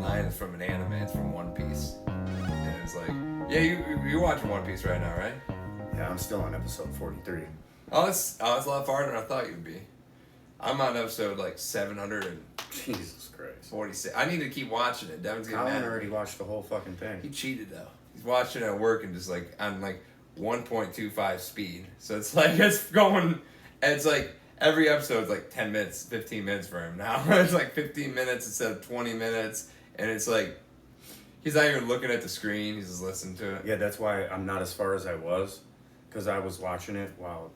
line is from an anime. It's from One Piece, and it's like, yeah, you're watching One Piece right now, right? Yeah, I'm still on episode 43. Oh, it's a lot farther than I thought you'd be. I'm on episode like 746. Jesus Christ. I need to keep watching it. Devin's getting Colin mad. already watched the whole fucking thing. He cheated though. He's watching it at work and just like on like 1.25 speed. So it's like it's going. It's like every episode's like 10 minutes, 15 minutes for him now. It's like 15 minutes instead of 20 minutes, and it's like he's not even looking at the screen. He's just listening to it. Yeah, that's why I'm not as far as I was, because I was watching it while,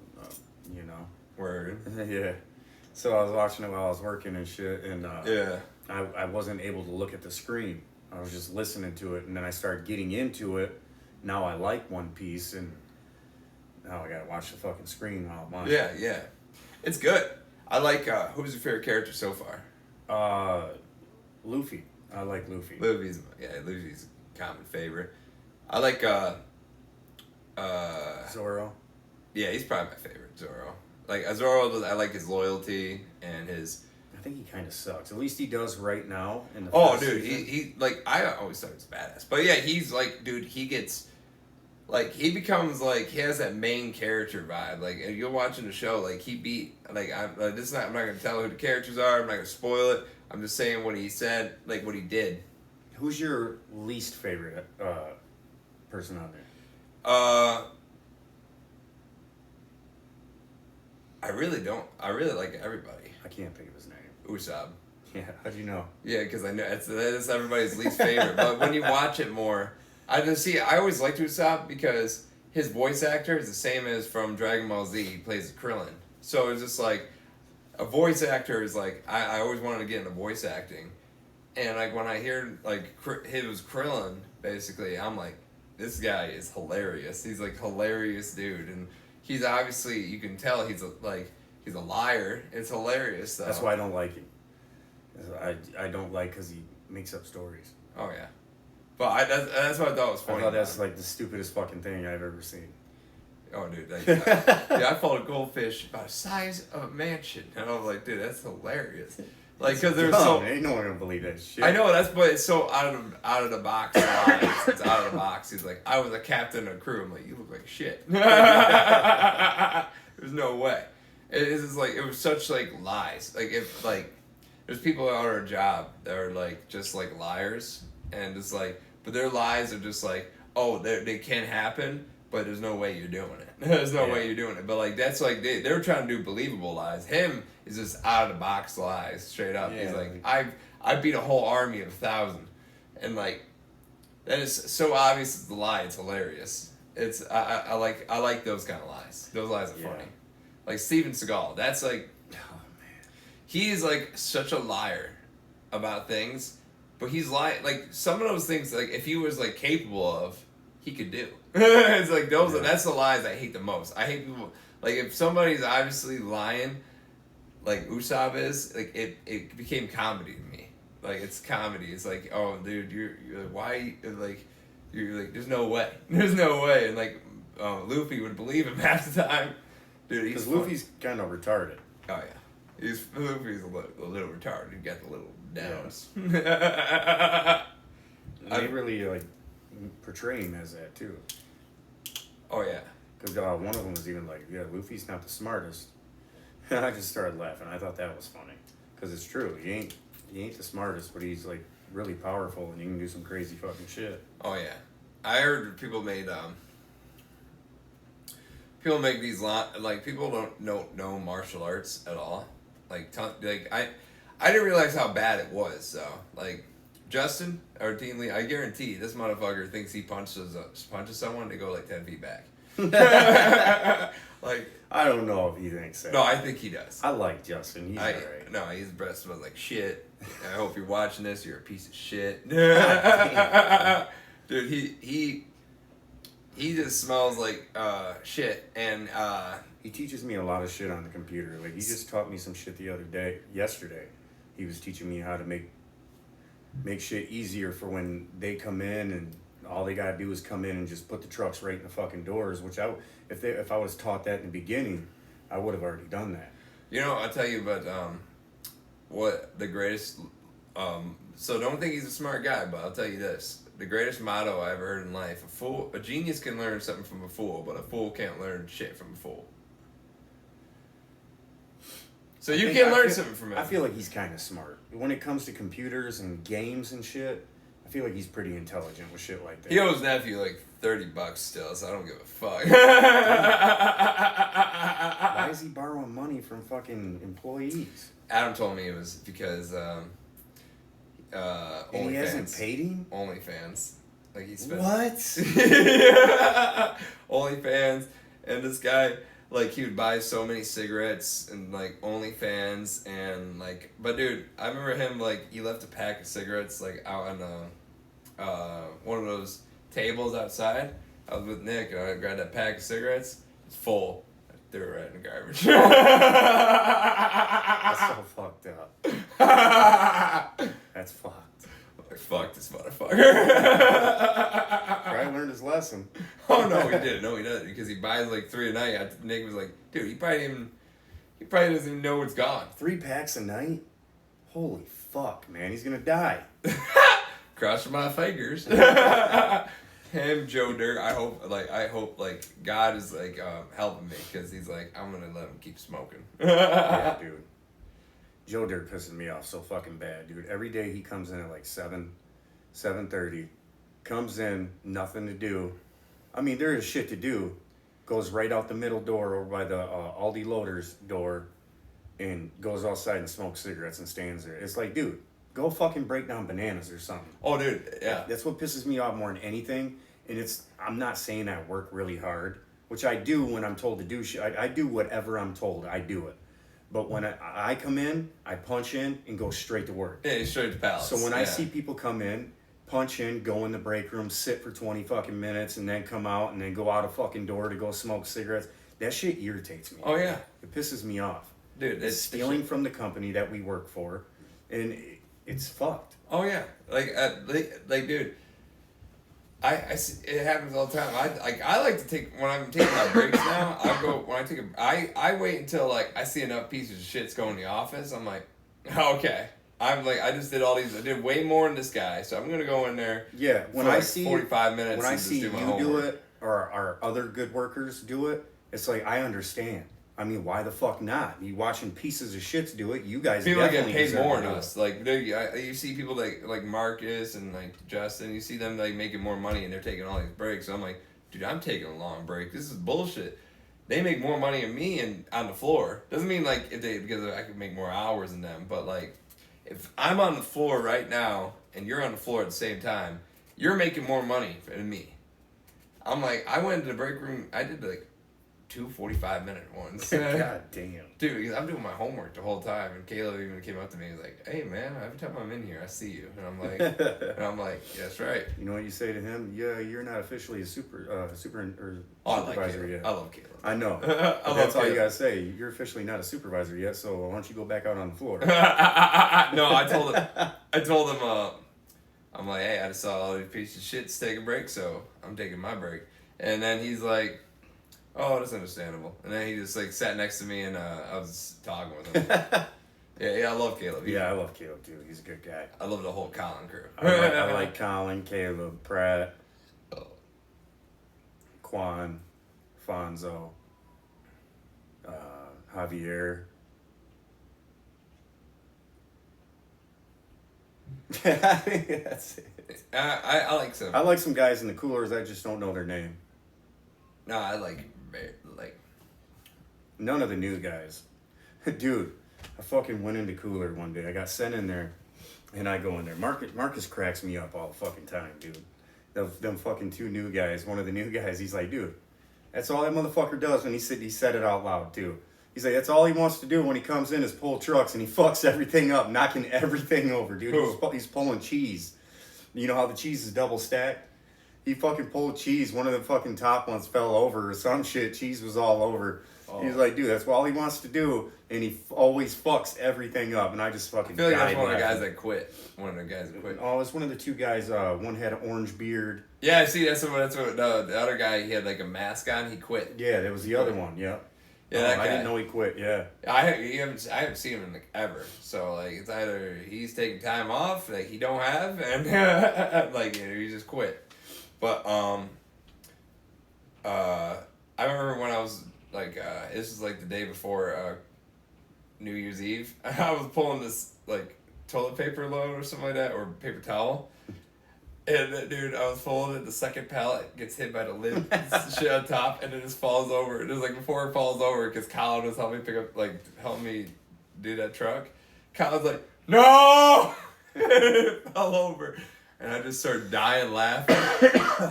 you know. Word. Yeah. So I was watching it while I was working and shit, and Yeah. I wasn't able to look at the screen. I was just listening to it, and then I started getting into it. Now I like One Piece, and now I gotta watch the fucking screen while I'm watching. Yeah. It's good. I like. Who's your favorite character so far? Luffy. I like Luffy. Luffy's a common favorite. I like. Zoro. Yeah, he's probably my favorite, Zoro. Like Zoro, I like his loyalty and his. I think he kind of sucks. At least he does right now. In the Oh, first dude, season. he like I always thought he was badass, but yeah, he's like, dude, he gets, like, he becomes like he has that main character vibe. Like, and you're watching the show, like he beat like I'm not gonna tell who the characters are. I'm not gonna spoil it. I'm just saying what he said, like what he did. Who's your least favorite person on there? I really don't. I really like everybody. I can't think of his name. Usopp. Yeah, how do you know? Yeah, because I know that's everybody's least favorite. But when you watch it more, I always liked Usopp because his voice actor is the same as from Dragon Ball Z. He plays Krillin. So it's just like a voice actor is like I always wanted to get into voice acting, and like when I hear like it was Krillin, basically I'm like, this guy is hilarious. He's like hilarious dude, and he's obviously, you can tell he's a liar. It's hilarious though. That's why I don't like him. I don't like because he makes up stories. Oh yeah, but that's what I thought was funny. I thought that's like the stupidest fucking thing I've ever seen. Oh dude, I fought a goldfish about the size of a mansion, and I was like, dude, that's hilarious. Like, because there's so ain't no one gonna believe that shit. I know but it's so out of the box. It's out of the box. He's like, I was a captain of a crew. I'm like, you look like shit. There's no way. It's just like, it was such like lies. Like if like there's people out on our job that are like just like liars, and it's like, but their lies are just like, oh, they can happen, but there's no way you're doing it. There's no way you're doing it. But like that's like they're trying to do believable lies. Him is just out of the box lies, straight up. Yeah, he's like, I beat a whole army of 1,000, and like that is so obvious. It's the lie. It's hilarious. It's I like those kind of lies. Those lies are funny. Like Steven Seagal. That's like, Oh man. he is like such a liar about things, but he's lying. Like some of those things, like if he was like capable of, he could do. It's like those. Yeah. That's the lies I hate the most. I hate people like if somebody's obviously lying, like Usopp is. Like it became comedy to me. Like it's comedy. It's like, oh dude, you're like, why like you're like there's no way. There's no way. And like Luffy would believe him half the time. Dude, he's Because Luffy's kind of retarded. Oh yeah, Luffy's a little retarded. He got the little downs. And they really like portray him as that too. Oh yeah. Because one of them was even like, yeah, Luffy's not the smartest. And I just started laughing. I thought that was funny. Because it's true. He ain't the smartest, but he's like really powerful and he can do some crazy fucking shit. Oh yeah. I heard people make these like people don't know martial arts at all. Like I didn't realize how bad it was. So like Justin or Team Lee, I guarantee this motherfucker thinks he punches someone, they go like 10 feet back. Like I don't know if he thinks that. no, I think he does. I like Justin. He's alright. No, his breath smells like shit. I hope you're watching this. You're a piece of shit. Dude, he just smells like shit, and He teaches me a lot of shit on the computer. Like he just taught me some shit yesterday. He was teaching me how to make shit easier for when they come in and all they gotta do is come in and just put the trucks right in the fucking doors. Which if I was taught that in the beginning, I would have already done that. you know, I'll tell you about what the greatest So don't think he's a smart guy, but I'll tell you this. The greatest motto I ever heard in life, a genius can learn something from a fool, but a fool can't learn shit from a fool. So you can learn something from him. I feel like he's kind of smart. When it comes to computers and games and shit, I feel like he's pretty intelligent with shit like that. He owes nephew like $30 still, so I don't give a fuck. Why is he borrowing money from fucking employees? Adam told me it was because and he hasn't paid him? OnlyFans. Like he spent What? OnlyFans, and this guy, like, he would buy so many cigarettes and like OnlyFans and like, but dude, I remember him, like, he left a pack of cigarettes like out on one of those tables outside. I was with Nick and I grabbed that pack of cigarettes. It's full. I threw it right in the garbage. That's so fucked up. That's fucked. Like, fuck this motherfucker. Probably learned his lesson. Oh no, he didn't. No, he doesn't, because he buys like 3 a night. Nick was like, dude, he probably doesn't even know it's gone. 3 packs a night? Holy fuck, man, he's gonna die. Crossing my fingers. Him, Joe Dirt. I hope God is like helping me, because he's like, I'm gonna let him keep smoking. Yeah, dude. Joe Dirt pisses me off so fucking bad, dude. Every day he comes in at like 7:30, comes in, nothing to do. I mean, there is shit to do. Goes right out the middle door over by the Aldi Loaders door, and goes outside and smokes cigarettes and stands there. It's like, dude, go fucking break down bananas or something. Oh, dude, yeah. That's what pisses me off more than anything. And I'm not saying I work really hard, which I do when I'm told to do shit. I do whatever I'm told. I do it. But when I come in, I punch in and go straight to work. Yeah, straight to palace. So when I see people come in, punch in, go in the break room, sit for 20 fucking minutes, and then come out and then go out a fucking door to go smoke cigarettes, that shit irritates me. Oh, yeah. It pisses me off. Dude, it's stealing from the company that we work for, and it's fucked. Oh, yeah. Like dude, I see, it happens all the time. I like to take, when I'm taking my breaks now, I wait until like I see enough pieces of shit's going in the office. I'm like, okay. I'm like, I just did all these. I did way more than this guy, so I'm gonna go in there. Yeah, when I see 45 minutes. When I see do you do it, or our other good workers do it, it's like, I understand. I mean, why the fuck not? You watching pieces of shits do it. You guys people definitely get paid more than do us. Like, dude, you see people like Marcus and like Justin. You see them like making more money and they're taking all these breaks. So I'm like, dude, I'm taking a long break. This is bullshit. They make more money than me and on the floor. Doesn't mean like because I could make more hours than them, but like, if I'm on the floor right now and you're on the floor at the same time, you're making more money than me. I'm like, I went to the break room. I did like 2 45-minute ones. God damn. Dude, because I'm doing my homework the whole time, and Caleb even came up to me and was like, "Hey man, every time I'm in here, I see you." And I'm like, yeah, that's right. You know what you say to him? Yeah, you're not officially a supervisor yet. I love Caleb. I know. That's all you gotta say. You're officially not a supervisor yet, so why don't you go back out on the floor? No, I told him, I'm like, hey, I just saw all these pieces of shit take a break, so I'm taking my break. And then he's like, oh, that's understandable. And then he just like sat next to me, and I was talking with him. yeah, I love Caleb. I love Caleb too. He's a good guy. I love the whole Colin crew. I like Colin, Caleb, Pratt, Quan, Fonzo, Javier. I think that's it. I like some. I like some guys in the coolers. I just don't know their name. No, I like none of the new guys. Dude, I fucking went into cooler one day. I got sent in there, and I go in there. Marcus cracks me up all the fucking time, dude. Them fucking 2 new guys. One of the new guys, he's like, dude, that's all that motherfucker does. When he said it out loud too. He's like, that's all he wants to do when he comes in is pull trucks, and he fucks everything up, knocking everything over, dude. He's pulling cheese. You know how the cheese is double stacked? He fucking pulled cheese. One of the fucking top ones fell over or some shit. Cheese was all over. Oh. He's like, dude, that's all he wants to do, and he always fucks everything up. And I just fucking. I feel like that's one of the guys that quit. One of the guys that quit. Oh, it's one of the 2 guys. One had an orange beard. Yeah, see, that's what the other guy. He had like a mask on. He quit. Yeah, that was the other one. Yeah. Yeah, that guy. I didn't know he quit. Yeah. I haven't seen him in like ever. So like it's either he's taking time off like he don't have, and like he just quit. But I remember when I was like this was like the day before New Year's Eve. I was pulling this like toilet paper load or something like that, or paper towel. And dude, I was pulling it. The second pallet gets hit by the lid shit on top, and it just falls over. It was like before it falls over, because Colin was helping help me do that truck. Colin's like, no, and it fell over, and I just started dying laughing,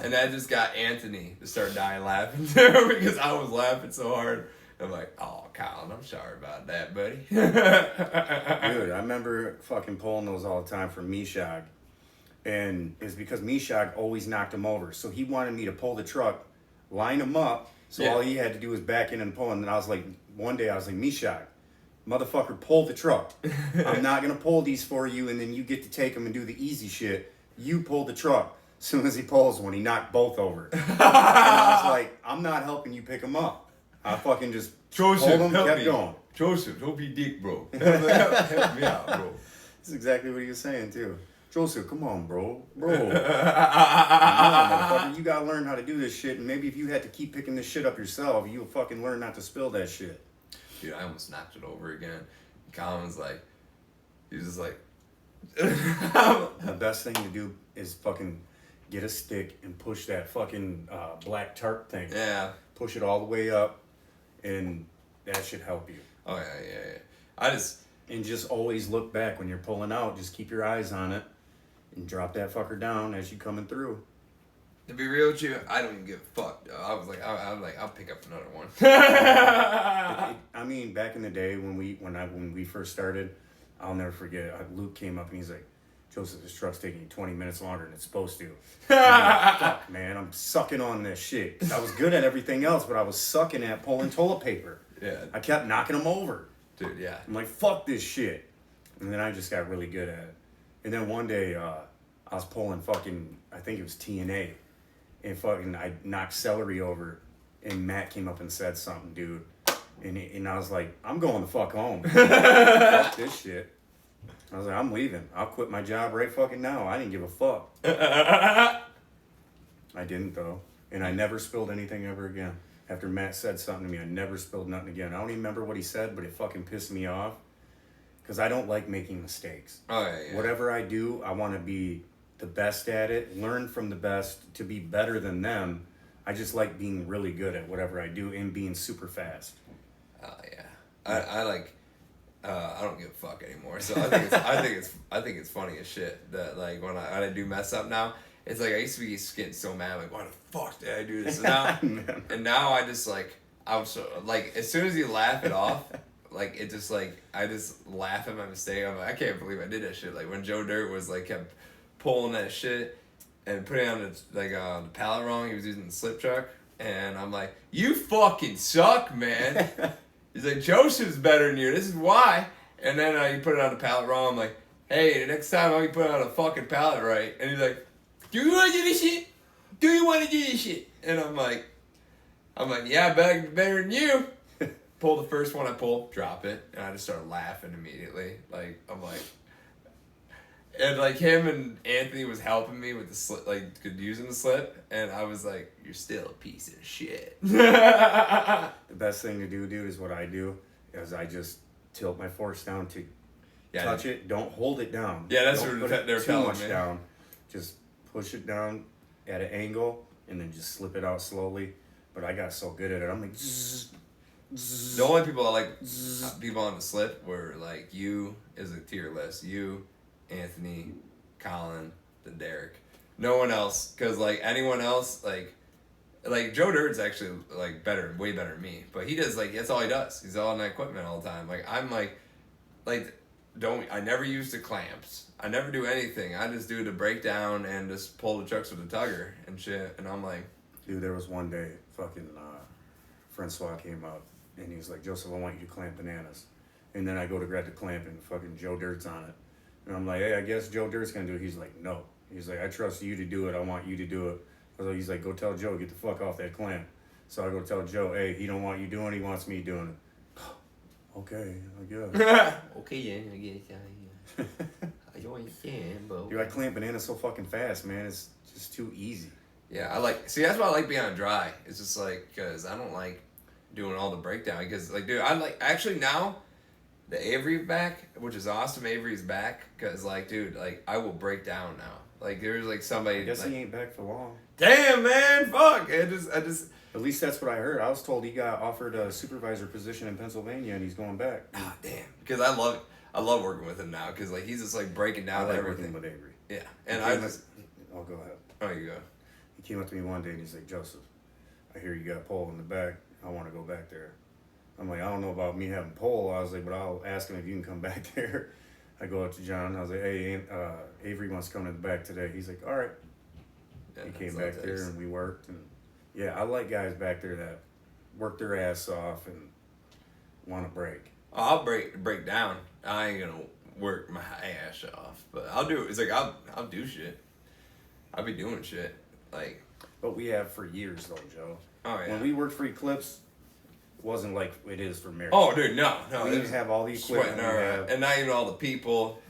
and that just got Anthony to start dying laughing too, because I was laughing so hard. I'm like, oh, Colin, I'm sorry about that, buddy. Dude, I remember fucking pulling those all the time for Mishag. And it's because Mishag always knocked him over. So he wanted me to pull the truck, line him up, so all he had to do was back in and pull. And I was like, one day I was like, Mishag, motherfucker, pull the truck. I'm not going to pull these for you, and then you get to take them and do the easy shit. You pull the truck. As soon as he pulls one, he knocked both over. And I was like, I'm not helping you pick them up. I fucking just pulled them, kept going. Joseph, don't be dick, bro. Help me out, bro. That's exactly what he was saying, too. Joseph, come on, bro. Motherfucker, you gotta learn how to do this shit, and maybe if you had to keep picking this shit up yourself, you'll fucking learn not to spill that shit. Dude, I almost knocked it over again. Colin's like, he's just like... The best thing to do is fucking get a stick and push that fucking black tarp thing. Yeah. Push it all the way up, and that should help you. Oh, yeah. And just always look back when you're pulling out. Just keep your eyes on it. And drop that fucker down as you coming through. To be real with you, I don't even give a fuck. I was like, I'll pick up another one. I mean, back in the day when we first started, I'll never forget. Luke came up and he's like, Joseph, this truck's taking you 20 minutes longer than it's supposed to. I'm like, fuck, man, I'm sucking on this shit. I was good at everything else, but I was sucking at pulling toilet paper. Yeah. I kept knocking them over. Dude, yeah. I'm like, fuck this shit. And then I just got really good at it. And then one day, I was pulling fucking, I think it was TNA, and fucking I knocked celery over, and Matt came up and said something, dude. And I was like, I'm going the fuck home. Fuck this shit. I was like, I'm leaving. I'll quit my job right fucking now. I didn't give a fuck. I didn't, though. And I never spilled anything ever again. After Matt said something to me, I never spilled nothing again. I don't even remember what he said, but it fucking pissed me off. Because I don't like making mistakes. Oh, yeah. Whatever I do, I want to be the best at it, learn from the best to be better than them. I just like being really good at whatever I do and being super fast. Oh, yeah. I don't give a fuck anymore. So I think it's funny as shit that like when I do mess up now, it's like I used to be getting so mad like why the fuck did I do this? And now I just like I was so like as soon as you laugh it off. Like, it just, like, I just laugh at my mistake. I'm like, I can't believe I did that shit. Like, when Joe Dirt was, like, kept pulling that shit and putting on the pallet wrong, he was using the slip truck. And I'm like, you fucking suck, man. He's like, Joseph's better than you. This is why. And then you put it on the pallet wrong. I'm like, hey, the next time I'll be putting on a fucking pallet right. And he's like, do you want to do this shit? Do you want to do this shit? And I'm like, yeah, better than you. Pull the first one I pull, drop it, and I just started laughing immediately. Like, I'm like... And, like, him and Anthony was helping me with the slip, like, using the slip, and I was like, you're still a piece of shit. The best thing to do, dude, is what I do, is I just tilt my force down to touch it. Don't hold it down. Yeah, that's what they're telling me. Too much down. Just push it down at an angle, and then just slip it out slowly. But I got so good at it, I'm like... Zzz. The only people I like people on the slip were like you is a tier list. You, Anthony, Colin, then Derek. No one else, because like anyone else, like Joe Dirt's actually like way better than me. But he does like that's all he does. He's all on that equipment all the time. Like I'm like I never use the clamps. I never do anything. I just do the breakdown and just pull the trucks with the tugger and shit. And I'm like, dude, there was one day fucking Francois came up. And he was like, Joseph, I want you to clamp bananas. And then I go to grab the clamp and fucking Joe Dirt's on it. And I'm like, hey, I guess Joe Dirt's going to do it. He's like, no. He's like, I trust you to do it. I want you to do it. So he's like, go tell Joe, get the fuck off that clamp. So I go tell Joe, hey, he don't want you doing it, he wants me doing it. Okay, I guess. Okay, yeah, I guess. I understand, but Dude, I clamp bananas so fucking fast, man. It's just too easy. yeah, that's why I like being on dry. It's just like, because I don't like doing all the breakdown. Because, like, dude, actually now, the Avery back, which is awesome. Avery's back. Because, like, dude, like, I will break down now. Like, there's, like, somebody. I guess like, he ain't back for long. damn, man, fuck. I just. At least that's what I heard. I was told he got offered a supervisor position in Pennsylvania and he's going back. Ah, damn. Because I love it. I love working with him now. Because, like, he's just, like, breaking down I like everything. working with Avery. Yeah. And I just. I'll go ahead. Oh, you go. He came up to me one day and he's like, Joseph, I hear you got a pole in the back. I want to go back there. I'm like, I don't know about me having pole. I was like, but I'll ask him if you can come back there. I go up to John. I was like, hey, Avery wants to come to the back today. He's like, all right. Yeah, He came back there and we worked. And yeah, I like guys back there that work their ass off and want to break. Oh, I'll break down. I ain't gonna work my ass off, but I'll do. It's like I'll do shit. I'll be doing shit like. But we have for years though, Joe. Oh yeah. When we worked for Eclipse, it wasn't like it is for Mary. Oh dude, no. We didn't have all the equipment. And not even all the people.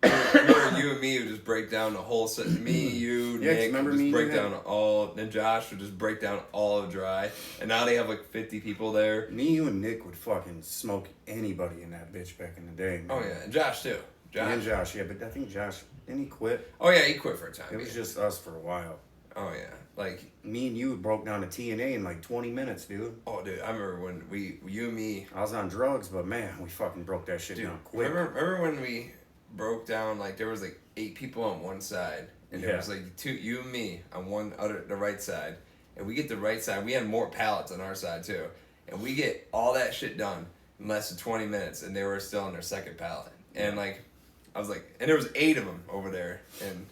Remember you and me would just break down the whole set. Me, you, Yeah, Nick, remember would just me, break you down all. And Josh would just break down all of dry. And now they have like 50 people there. Me, you, and Nick would fucking smoke anybody in that bitch back in the day. Man. Oh yeah, and Josh too. And Josh, yeah, but I think Josh didn't he quit? Oh yeah, he quit for a time. It was just us for a while. Oh yeah, like me and you broke down a TNA in like 20 minutes, dude. Oh dude, I remember when you and me. I was on drugs, but man, we fucking broke that shit down quick. Remember when we broke down, like there was like 8 people on one side, and there was like you and me on the right side, and we get the right side. We had more pallets on our side too, and we get all that shit done in less than 20 minutes, and they were still on their second pallet. And like, I was like, and there was 8 of them over there, and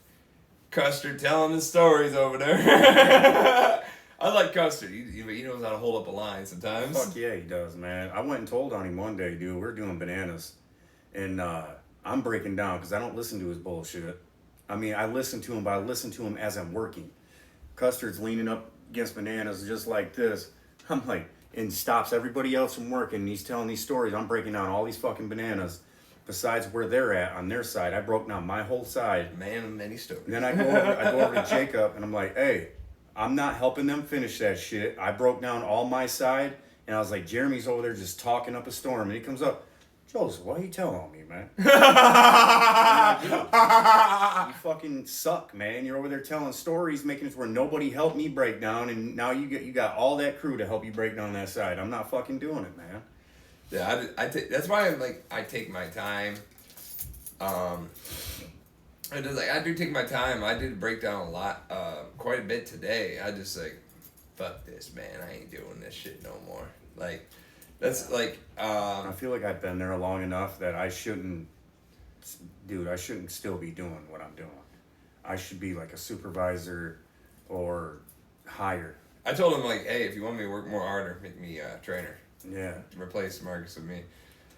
Custer telling his stories over there. I like Custer. He knows how to hold up a line sometimes. Fuck yeah, he does, man. I went and told on him one day, dude. We're doing bananas, and I'm breaking down because I don't listen to his bullshit. I mean, I listen to him, but I listen to him as I'm working. Custer's leaning up against bananas just like this. I'm like, and stops everybody else from working. And he's telling these stories. I'm breaking down all these fucking bananas. Besides where they're at on their side, I broke down my whole side. Man of many stories. And then I go over to Jacob and I'm like, hey, I'm not helping them finish that shit. I broke down all my side, and I was like, Jeremy's over there just talking up a storm, and he comes up, Joseph, why are you telling on me, man? Like, you fucking suck, man. You're over there telling stories, making it where nobody helped me break down, and now you got all that crew to help you break down that side. I'm not fucking doing it, man. Yeah, that's why I take my time. I do take my time. I did break down a lot, quite a bit today. I just like, fuck this, man. I ain't doing this shit no more. Like, that's like. I feel like I've been there long enough that I shouldn't still be doing what I'm doing. I should be like a supervisor or higher. I told him like, hey, if you want me to work more harder, make me a trainer. Yeah. Replace Marcus with me,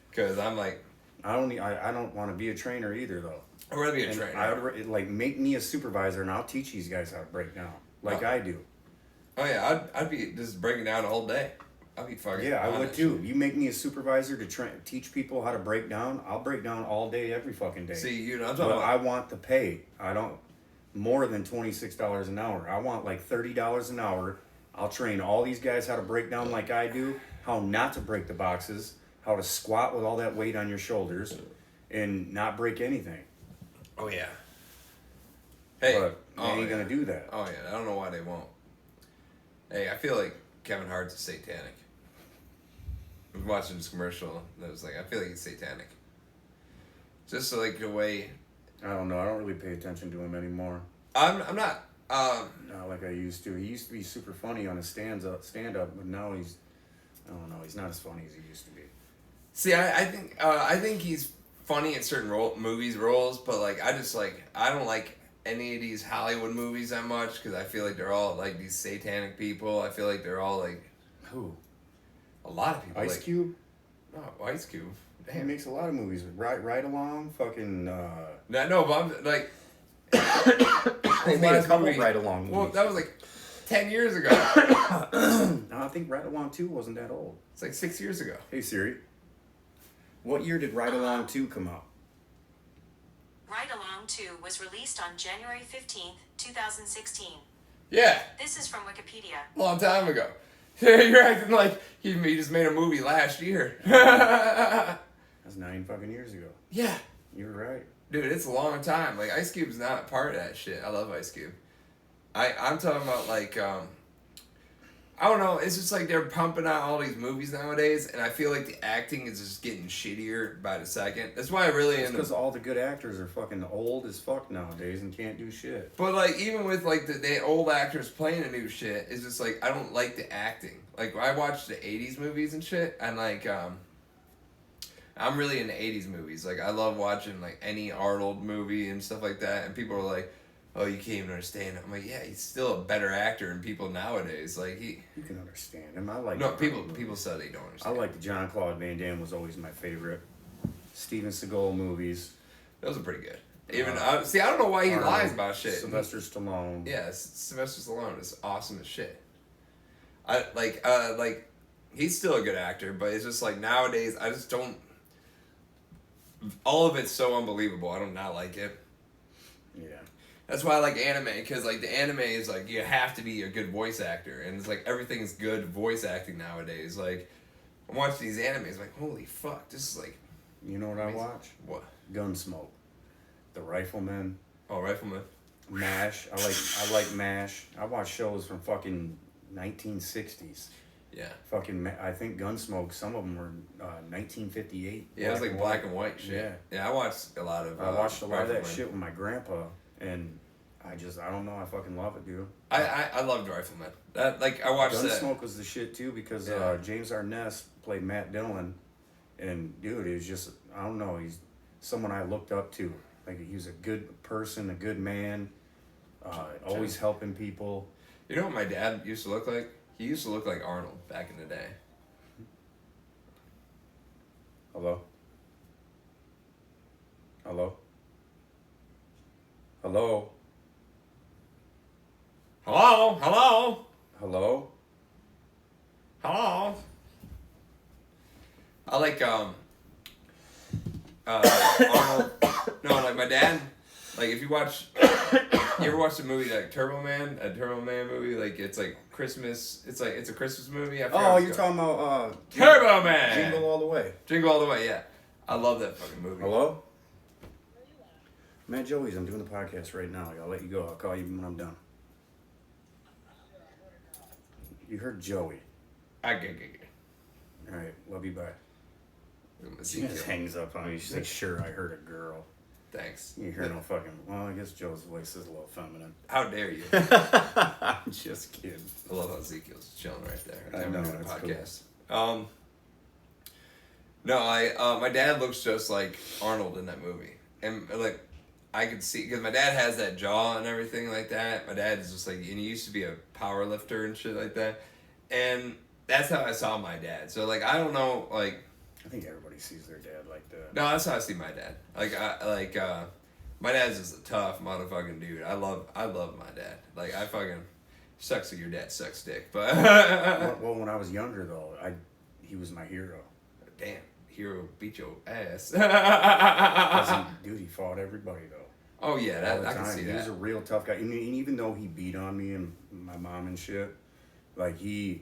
because I'm like. I don't want to be a trainer either though. I'd rather be a trainer. Like make me a supervisor and I'll teach these guys how to break down like I do. Oh yeah, I'd be just breaking down the whole day. I'd be fucking. Yeah, I would too. You make me a supervisor to teach people how to break down. I'll break down all day, every fucking day. See, I'm talking but about. I want the pay. I don't more than $26 an hour. I want like $30 an hour. I'll train all these guys how to break down like I do, how not to break the boxes, how to squat with all that weight on your shoulders, and not break anything. Oh yeah. Hey, but they ain't gonna do that. Oh yeah, I don't know why they won't. Hey, I feel like Kevin Hart's a satanic. I was watching this commercial that was like, I feel like he's satanic. Just like the way. I don't know. I don't really pay attention to him anymore. I'm not. Not like I used to. He used to be super funny on his stand up, but now he's. I don't know. He's not as funny as he used to be. See, I think he's funny in certain roles, but like I don't like any of these Hollywood movies that much because I feel like they're all like these satanic people. I feel like they're all like who? A lot of people. Ice Cube. Oh, Ice Cube. Damn. He makes a lot of movies. Right Along. Fucking. No, but I'm like. He made a couple Right Along movies. Well, that was like. 10 years ago. I think Ride Along 2 wasn't that old. It's like 6 years ago. Hey Siri, what year did Ride Along 2 come out? Ride Along 2 was released on January 15th, 2016. Yeah, This is from Wikipedia. long time ago. You're acting like he just made a movie last year. That's 9 fucking years ago. Yeah. You're right. Dude, it's a long time. Like, Ice Cube's not a part of that shit. I love Ice Cube. I'm talking about, like, I don't know. It's just like they're pumping out all these movies nowadays, and I feel like the acting is just getting shittier by the second. That's why I really It's because all the good actors are fucking old as fuck nowadays and can't do shit. But, like, even with, like, the old actors playing the new shit, it's just, like, I don't like the acting. Like, I watch the 80s movies and shit, and, like, I'm really into 80s movies. Like, I love watching, like, any Arnold movie and stuff like that, and people are like, oh, you can't even understand it. I'm like, yeah, he's still a better actor than people nowadays. Like, You can understand him. I like. No, people said they don't I understand. like the Jean-Claude Van Damme was always my favorite. Steven Seagal movies. Those are pretty good. Even see, I don't know why he Arnold, lies about shit. Sylvester Stallone. Yeah, Sylvester Stallone is awesome as shit. Like he's still a good actor, but it's just like nowadays I just don't. All of it's so unbelievable. I do not like it. Yeah. That's why I like anime, because like the anime is like you have to be a good voice actor, and it's like everything's good voice acting nowadays. Like I'm watching these animes, like holy fuck, this is like. You know what I watch? What? Gunsmoke. The Rifleman. Oh, Rifleman. MASH. I like MASH. I watch shows from fucking 1960s. Yeah. Fucking, I think Gunsmoke. Some of them were 1958. Yeah, it was like black and white shit. Yeah, I watched a lot of. I watched a lot of that Rifleman. shit with my grandpa, and I don't know. I fucking love it, dude. I loved Rifleman. That I watched that. Gunsmoke was the shit too because James Arness played Matt Dillon, and dude, it was just I don't know. He's someone I looked up to. Like he was a good person, a good man, always helping people. You know what my dad used to look like? He used to look like Arnold back in the day. Hello? Hello? Hello? Hello? Hello? Hello? Hello? I like Arnold. No, like my dad. Like if you ever watch the movie like Turbo Man? A Turbo Man movie, like it's like Christmas. It's a Christmas movie. I forgot Oh, what you're it's talking about Turbo Man. Jingle All the Way. Jingle All the Way. Yeah, I love that fucking movie. Hello? Matt Joey's, I'm doing the podcast right now. I'll let you go. I'll call you when I'm done. You heard Joey. I get it. All right, love you, bye. She Ezekiel. just hangs up on me. She's like, sure, I heard a girl. Thanks. You hear no fucking... Well, I guess Joe's voice is a little feminine. How dare you? I'm just kidding. I love how Ezekiel's chilling right there. I know, Doing a that's podcast. Cool. No, my dad looks just like Arnold in that movie, and like I could see because my dad has that jaw and everything like that. My dad is just like, and he used to be a power lifter and shit like that, and that's how I saw my dad. So like I don't know, like I think everybody sees their dad like that. no, that's how I see my dad. My dad's just a tough motherfucking dude. I love my dad. Like I fucking sucks that your dad sucks dick, but Well, when I was younger though, he was my hero. damn. Hero beat your ass. Dude, he fought everybody though. Oh yeah, All the I can time. see He that. was a real tough guy. And even though he beat on me and my mom and shit, like he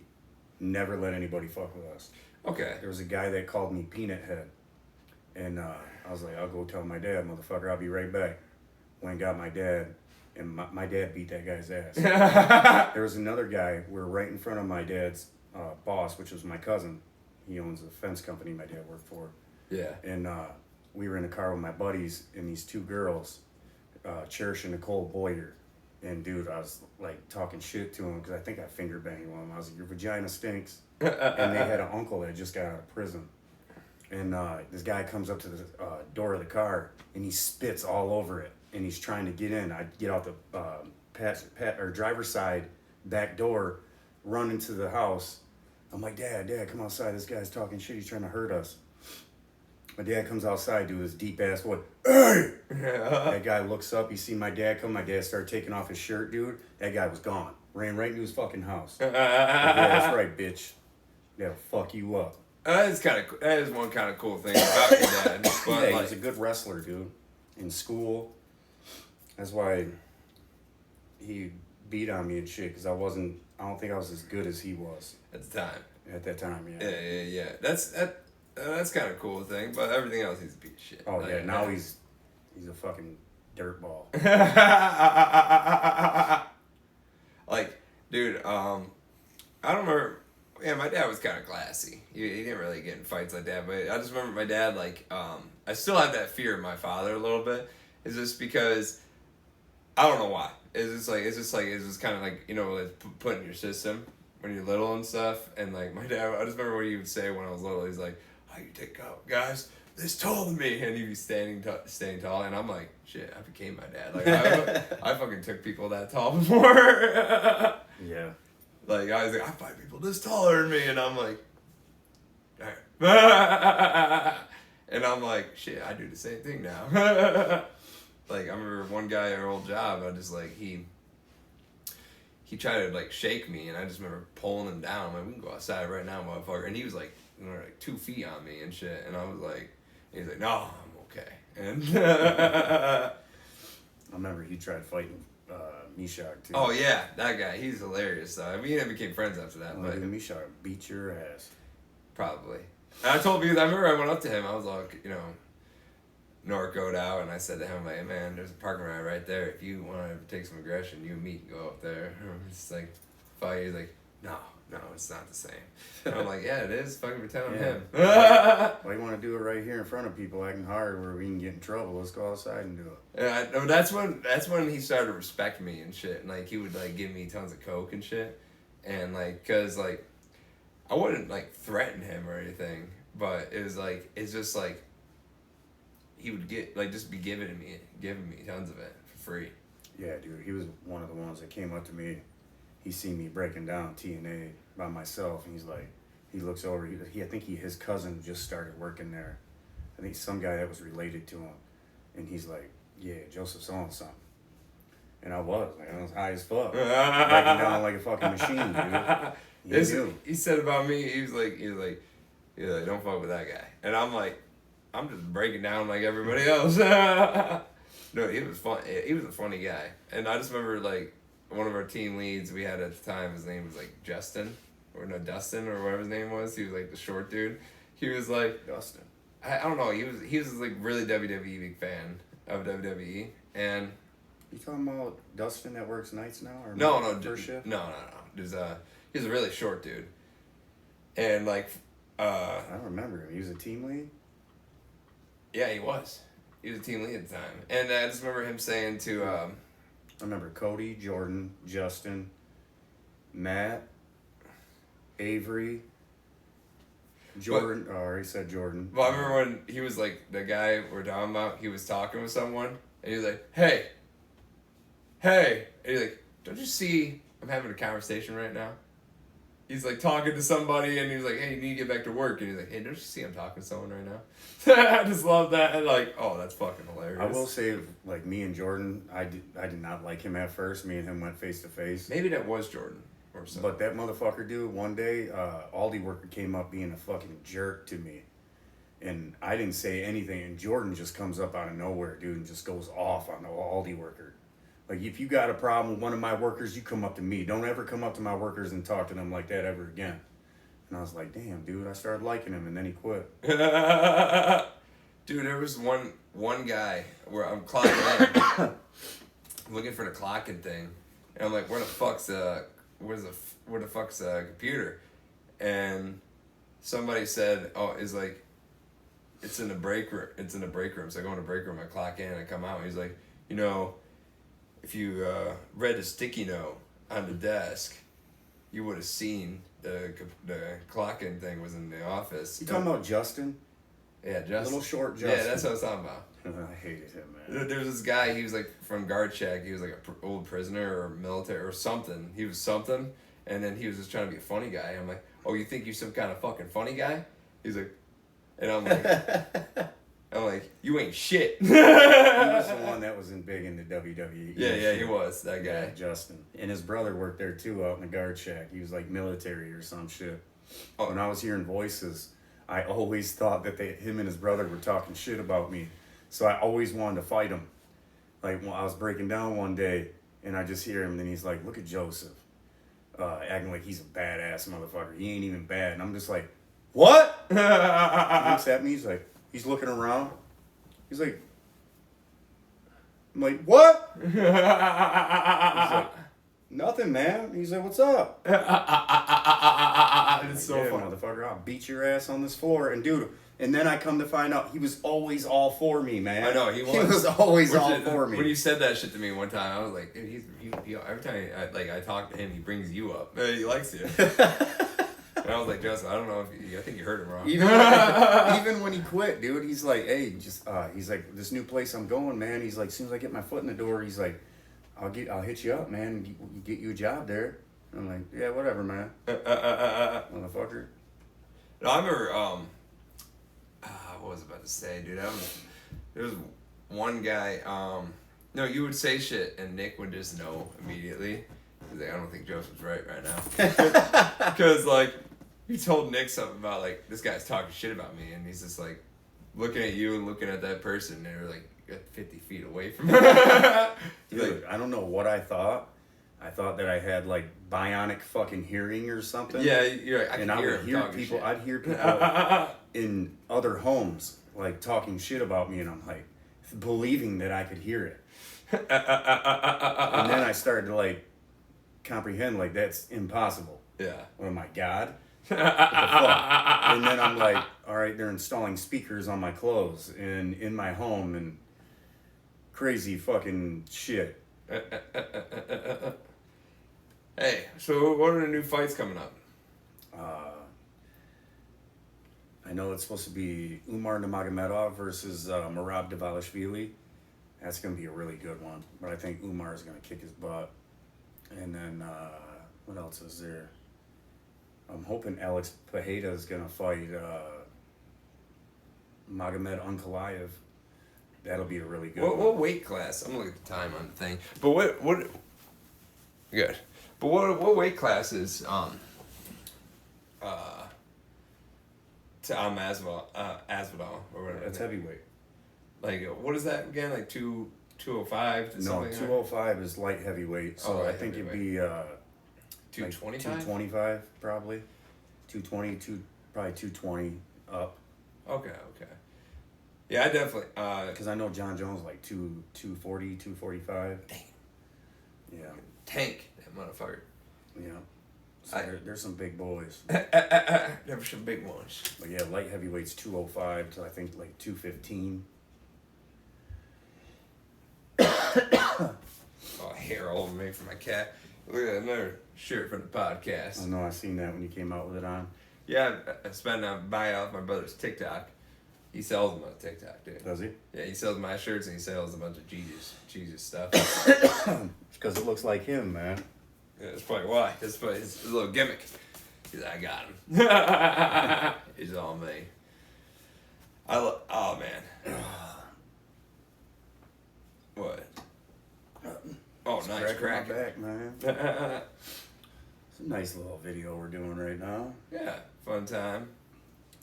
never let anybody fuck with us. Okay. There was a guy that called me Peanut Head. And I was like, I'll go tell my dad, motherfucker, I'll be right back. Went and got my dad, and my dad beat that guy's ass. There was another guy, we were right in front of my dad's boss, which was my cousin. He owns a fence company my dad worked for. Yeah. And we were in a car with my buddies and these two girls, Cherish and Nicole Boyer. And dude, I was like talking shit to him because I think I finger banged one of them. I was like, your vagina stinks. And they had an uncle that just got out of prison. And this guy comes up to the door of the car and he spits all over it. And he's trying to get in. I get out the driver's side back door, run into the house. I'm like, Dad, come outside. This guy's talking shit. He's trying to hurt us. My dad comes outside, dude, his deep ass voice. Hey! That guy looks up. He see my dad come. My dad started taking off his shirt, dude. That guy was gone. Ran right into his fucking house. Like, yeah, that's right, bitch. That'll fuck you up. That is one kind of cool thing about your dad. But Yeah, he's a good wrestler, dude. In school, that's why he beat on me and shit, because I don't think I was as good as he was. At the time. At that time, yeah. Yeah. That's kind of cool thing, but everything else he's a piece of shit. Oh, yeah, now he's a fucking dirtball. Like, dude, I don't remember. Yeah, my dad was kind of classy. He didn't really get in fights like that, but I just remember my dad, like, I still have that fear of my father a little bit. It's just because, I don't know why. It's just kind of like, you know, like put in your system when you're little and stuff. And like my dad, I just remember what he would say when I was little. He's like, "Oh, you take out guys this tall than me," and he'd be staying tall. And I'm like, shit, I became my dad. Like I fucking took people that tall before. Yeah. Like I was like, I fight people this taller than me, and I'm like, alright. And I'm like, shit, I do the same thing now. Like, I remember one guy at our old job, I just, like, he tried to, like, shake me, and I just remember pulling him down. I'm like, we can go outside right now, motherfucker. And he was, like, you know, like 2 feet on me and shit. And I was like, he's like, no, I'm okay. And I remember he tried fighting Mishak, too. oh, yeah, that guy. He's hilarious, though. I mean, we became friends after that. Well, but dude, Mishak beat your ass. Probably. And I told you, I remember I went up to him, I was like, you know, Norcoed out, and I said to him, like, hey, man, there's a parking lot right there. If you want to take some aggression, you and me can go up there. It's like, fight. He's like, no, it's not the same. And I'm like, yeah, it is. Fucking pretend I'm him. Why you want to do it right here in front of people acting hard where we can get in trouble? Let's go outside and do it. And that's when he started to respect me and shit. And, like, he would, like, give me tons of coke and shit. And, like, because, like, I wouldn't, like, threaten him or anything. But it was, like, it's just, like, he would get, like, just be giving me tons of it for free. Yeah, dude, he was one of the ones that came up to me. He seen me breaking down TNA by myself, and he's like, he looks over, I think his cousin just started working there. I think some guy that was related to him. And he's like, yeah, Joseph's on something. And I was high as fuck. Breaking down like a fucking machine, dude. He said about me, he was like, don't fuck with that guy. And I'm like, I'm just breaking down like everybody else. No, he was fun. He was a funny guy. And I just remember, like, one of our team leads we had at the time, his name was, like, Dustin, or whatever his name was. He was, like, the short dude. He was, like... Dustin. I don't know. He was, like, really WWE big fan of WWE. And... You talking about Dustin that works nights now? Or no. First shift? No. He's a really short dude. And, like... I don't remember him. He was a team lead? Yeah, he was. He was a team lead at the time. And I just remember him saying to... I remember Cody, Jordan, Justin, Matt, Avery, Jordan. I already said Jordan. Well, I remember when he was like, the guy we're talking about, he was talking with someone, and he was like, hey. And he's like, don't you see I'm having a conversation right now? He's like talking to somebody, and he's like, hey, you need to get back to work. And he's like, hey, don't you see I'm talking to someone right now? I just love that. And like, oh, that's fucking hilarious. I will say, like, me and Jordan, I did not like him at first. Me and him went face to face. Maybe that was Jordan or something. But that motherfucker, dude, one day, Aldi worker came up being a fucking jerk to me. And I didn't say anything. And Jordan just comes up out of nowhere, dude, and just goes off on the Aldi worker. Like, if you got a problem with one of my workers, you come up to me. Don't ever come up to my workers and talk to them like that ever again. And I was like, damn, dude, I started liking him, and then he quit. Dude, there was one guy where I'm clocking in, looking for the clocking thing, and I'm like, where the fuck's the computer? And somebody said, oh, it's in the break room. It's in the break room. So I go in the break room, I clock in, I come out, and he's like, you know, if you read the sticky note on the desk, you would have seen the clock-in thing was in the office. You talking about Justin? Yeah, Justin. Little short Justin. Yeah, that's what I was talking about. I hated him, man. There was this guy, he was like from guard check. He was like an old prisoner or military or something. He was something, and then he was just trying to be a funny guy. I'm like, oh, you think you're some kind of fucking funny guy? He's like, and I'm like, I'm like, you ain't shit. He was the one that was big in the WWE. Yeah, he was, that guy. Yeah, Justin. And his brother worked there too, out in the guard shack. He was like military or some shit. Oh. When I was hearing voices, I always thought that him and his brother were talking shit about me. So I always wanted to fight him. Like, when I was breaking down one day, and I just hear him, and then he's like, look at Joseph. Acting like he's a badass motherfucker. He ain't even bad. And I'm just like, what? He looks at me, he's like, he's looking around. He's like, I'm like, what? He's like, nothing, man. He's like, what's up? It's so funny. Motherfucker, I'll beat your ass on this floor. And dude, and then I come to find out he was always all for me, man. I know, he was. He was always all for me. When you said that shit to me one time, I was like, dude, every time I talk to him, he brings you up. He likes you. And I was like, Joseph, I don't know I think you heard him wrong. Even when he quit, dude, he's like, hey, he's like, this new place I'm going, man. He's like, as soon as I get my foot in the door, he's like, I'll hit you up, man, and get you a job there. I'm like, yeah, whatever, man. Motherfucker. No, I remember, what was I about to say, dude? There was one guy, no, you would say shit, and Nick would just know immediately. He's like, I don't think Joseph's right now. Because, like, you told Nick something about, like, this guy's talking shit about me, and he's just, like, looking at you and looking at that person, and they're, like, 50 feet away from him. Dude, like, I don't know what I thought. I thought that I had, like, bionic fucking hearing or something. Yeah, you're like, I would hear people, I'd hear people in other homes, like, talking shit about me, and I'm, like, believing that I could hear it. And then I started to, like, comprehend, like, that's impossible. Yeah. Oh my God. What the fuck? And then I'm like, all right, they're installing speakers on my clothes and in my home and crazy fucking shit. Hey, so what are the new fights coming up? I know it's supposed to be Umar Nurmagomedov versus Merab Dvalishvili. That's going to be a really good one. But I think Umar is going to kick his butt. And then, what else is there? I'm hoping Alex Pereira is going to fight Magomed Ankalaev. That'll be a really good one. What weight class? I'm looking at the time on the thing. But what good. But what weight class is to Masvidal or whatever? That's heavyweight. Like, what is that again? Like 205 to No, something? 205 is light heavyweight. So light I think it'd be 225? 225 probably. 220, probably 220 up. Okay. Yeah, I definitely. Because I know John Jones like 240, 245. Dang. Yeah. Tank, that motherfucker. Yeah. So there's some big boys. Never some big ones. But yeah, light heavyweight's 205 to I think like 215. Oh, hair all over me for my cat. Look at another shirt from the podcast. I know, I seen that when you came out with it on. Yeah, I spent a buy off my brother's TikTok. He sells them on TikTok, dude. Does he? Yeah, he sells my shirts and he sells a bunch of Jesus stuff. Because it looks like him, man. Yeah, that's probably why. That's probably his little gimmick. He's like, I got him. He's all me. Oh, man. What? Oh, It's nice cracking my crack. back, man. It's a nice little video we're doing right now. Yeah, fun time.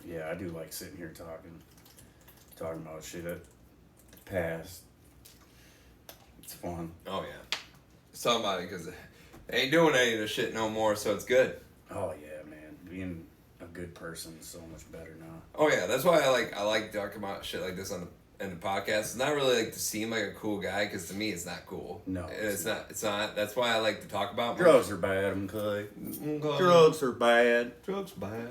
Yeah, I do like sitting here talking about shit at the past. It's fun. Oh, yeah. Somebody, because they ain't doing any of this shit no more, so it's good. Oh yeah, man. Being a good person is so much better now. Oh, yeah, that's why I like talking about shit like this in the podcast. It's not really like to seem like a cool guy, because to me it's not cool. No, it's not. That's why I like to talk about drugs are bad, McCoy. Okay. Drugs are bad. Drugs bad.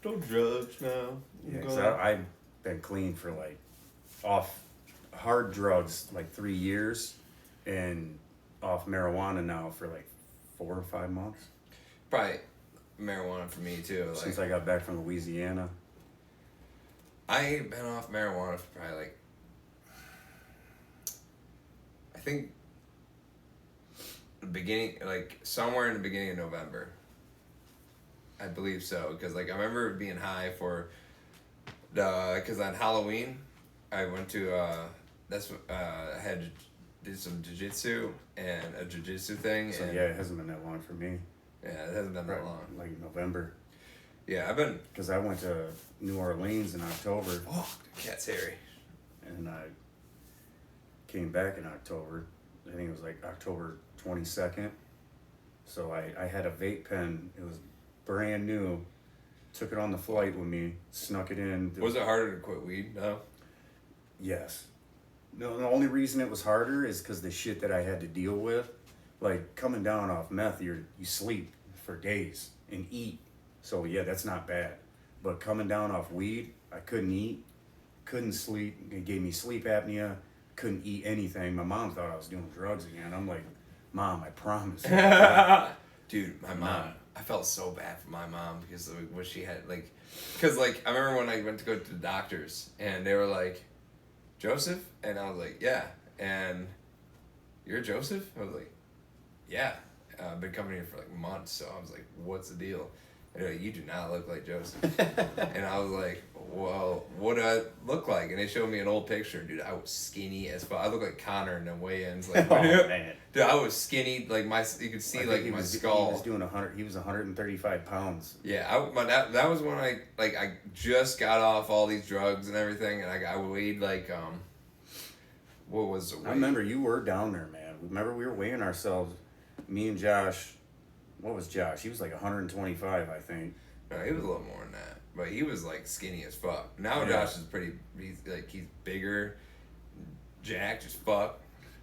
Don't drugs now. Yeah, because I've been clean for like off hard drugs like 3 years and off marijuana now for like 4 or 5 months. Probably marijuana for me too. Like, since I got back from Louisiana. I ain't been off marijuana for probably like, I think the beginning, like somewhere in the beginning of November. I believe so, because like I remember being high for because on Halloween I went to I had did some jiu-jitsu and a jiu-jitsu thing. So and yeah, it hasn't been that long for me. yeah, it hasn't been that long. Like November. Yeah, I've been. Because I went to New Orleans in October. Oh, the cat's hairy. And I came back in October. I think it was like October 22nd. So I had a vape pen. It was brand new. Took it on the flight with me. Snuck it in. Was it harder to quit weed? No. Yes. No, the only reason it was harder is because the shit that I had to deal with. Like coming down off meth, you sleep for days and eat. So yeah, that's not bad. But coming down off weed, I couldn't eat, couldn't sleep. It gave me sleep apnea. Couldn't eat anything. My mom thought I was doing drugs again. I'm like, Mom, I promise. Dude, my mom. I felt so bad for my mom because of what she had, like, because, like, I remember when I went to go to the doctors and they were like, Joseph? And I was like, yeah. And you're Joseph? I was like, yeah. I've been coming here for like months, so I was like, what's the deal? And they're like, you do not look like Joseph. And I was like, well, what do I look like? And they showed me an old picture. Dude, I was skinny as fuck. I look like Connor in the weigh-ins. Like, Oh, man. Dude, I was skinny. Like, you could see, like, my skull. He was doing 100. He was 135 pounds. Yeah, that was when I just got off all these drugs and everything, and I weighed, like, what was the weight? I remember you were down there, man. Remember we were weighing ourselves. Me and Josh. What was Josh? He was like 125, I think. No, he was a little more than that. But he was, like, skinny as fuck. Now Yeah. Josh is he's bigger, jacked as fuck.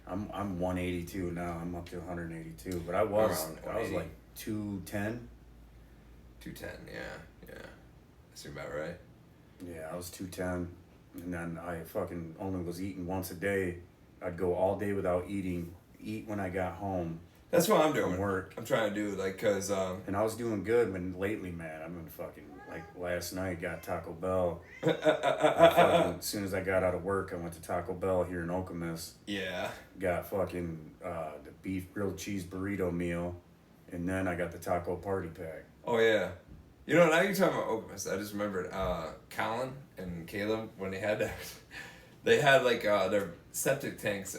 I'm 182 now. I'm up to 182. But I was Around like 210. 210, yeah. That seemed about right. Yeah, I was 210. And then I fucking only was eating once a day. I'd go all day without eating. Eat when I got home. That's what I'm doing. From work. I'm trying to do, like, because... And I was doing good, but lately, man, I've been fucking... Like, last night, got Taco Bell. As soon as I got out of work, I went to Taco Bell here in Okemos. Yeah. Got fucking the beef grilled cheese burrito meal. And then I got the taco party pack. Oh, yeah. You know, now you're talking about Okemos, I just remembered Colin and Caleb, when they had that... They had, like, their septic tanks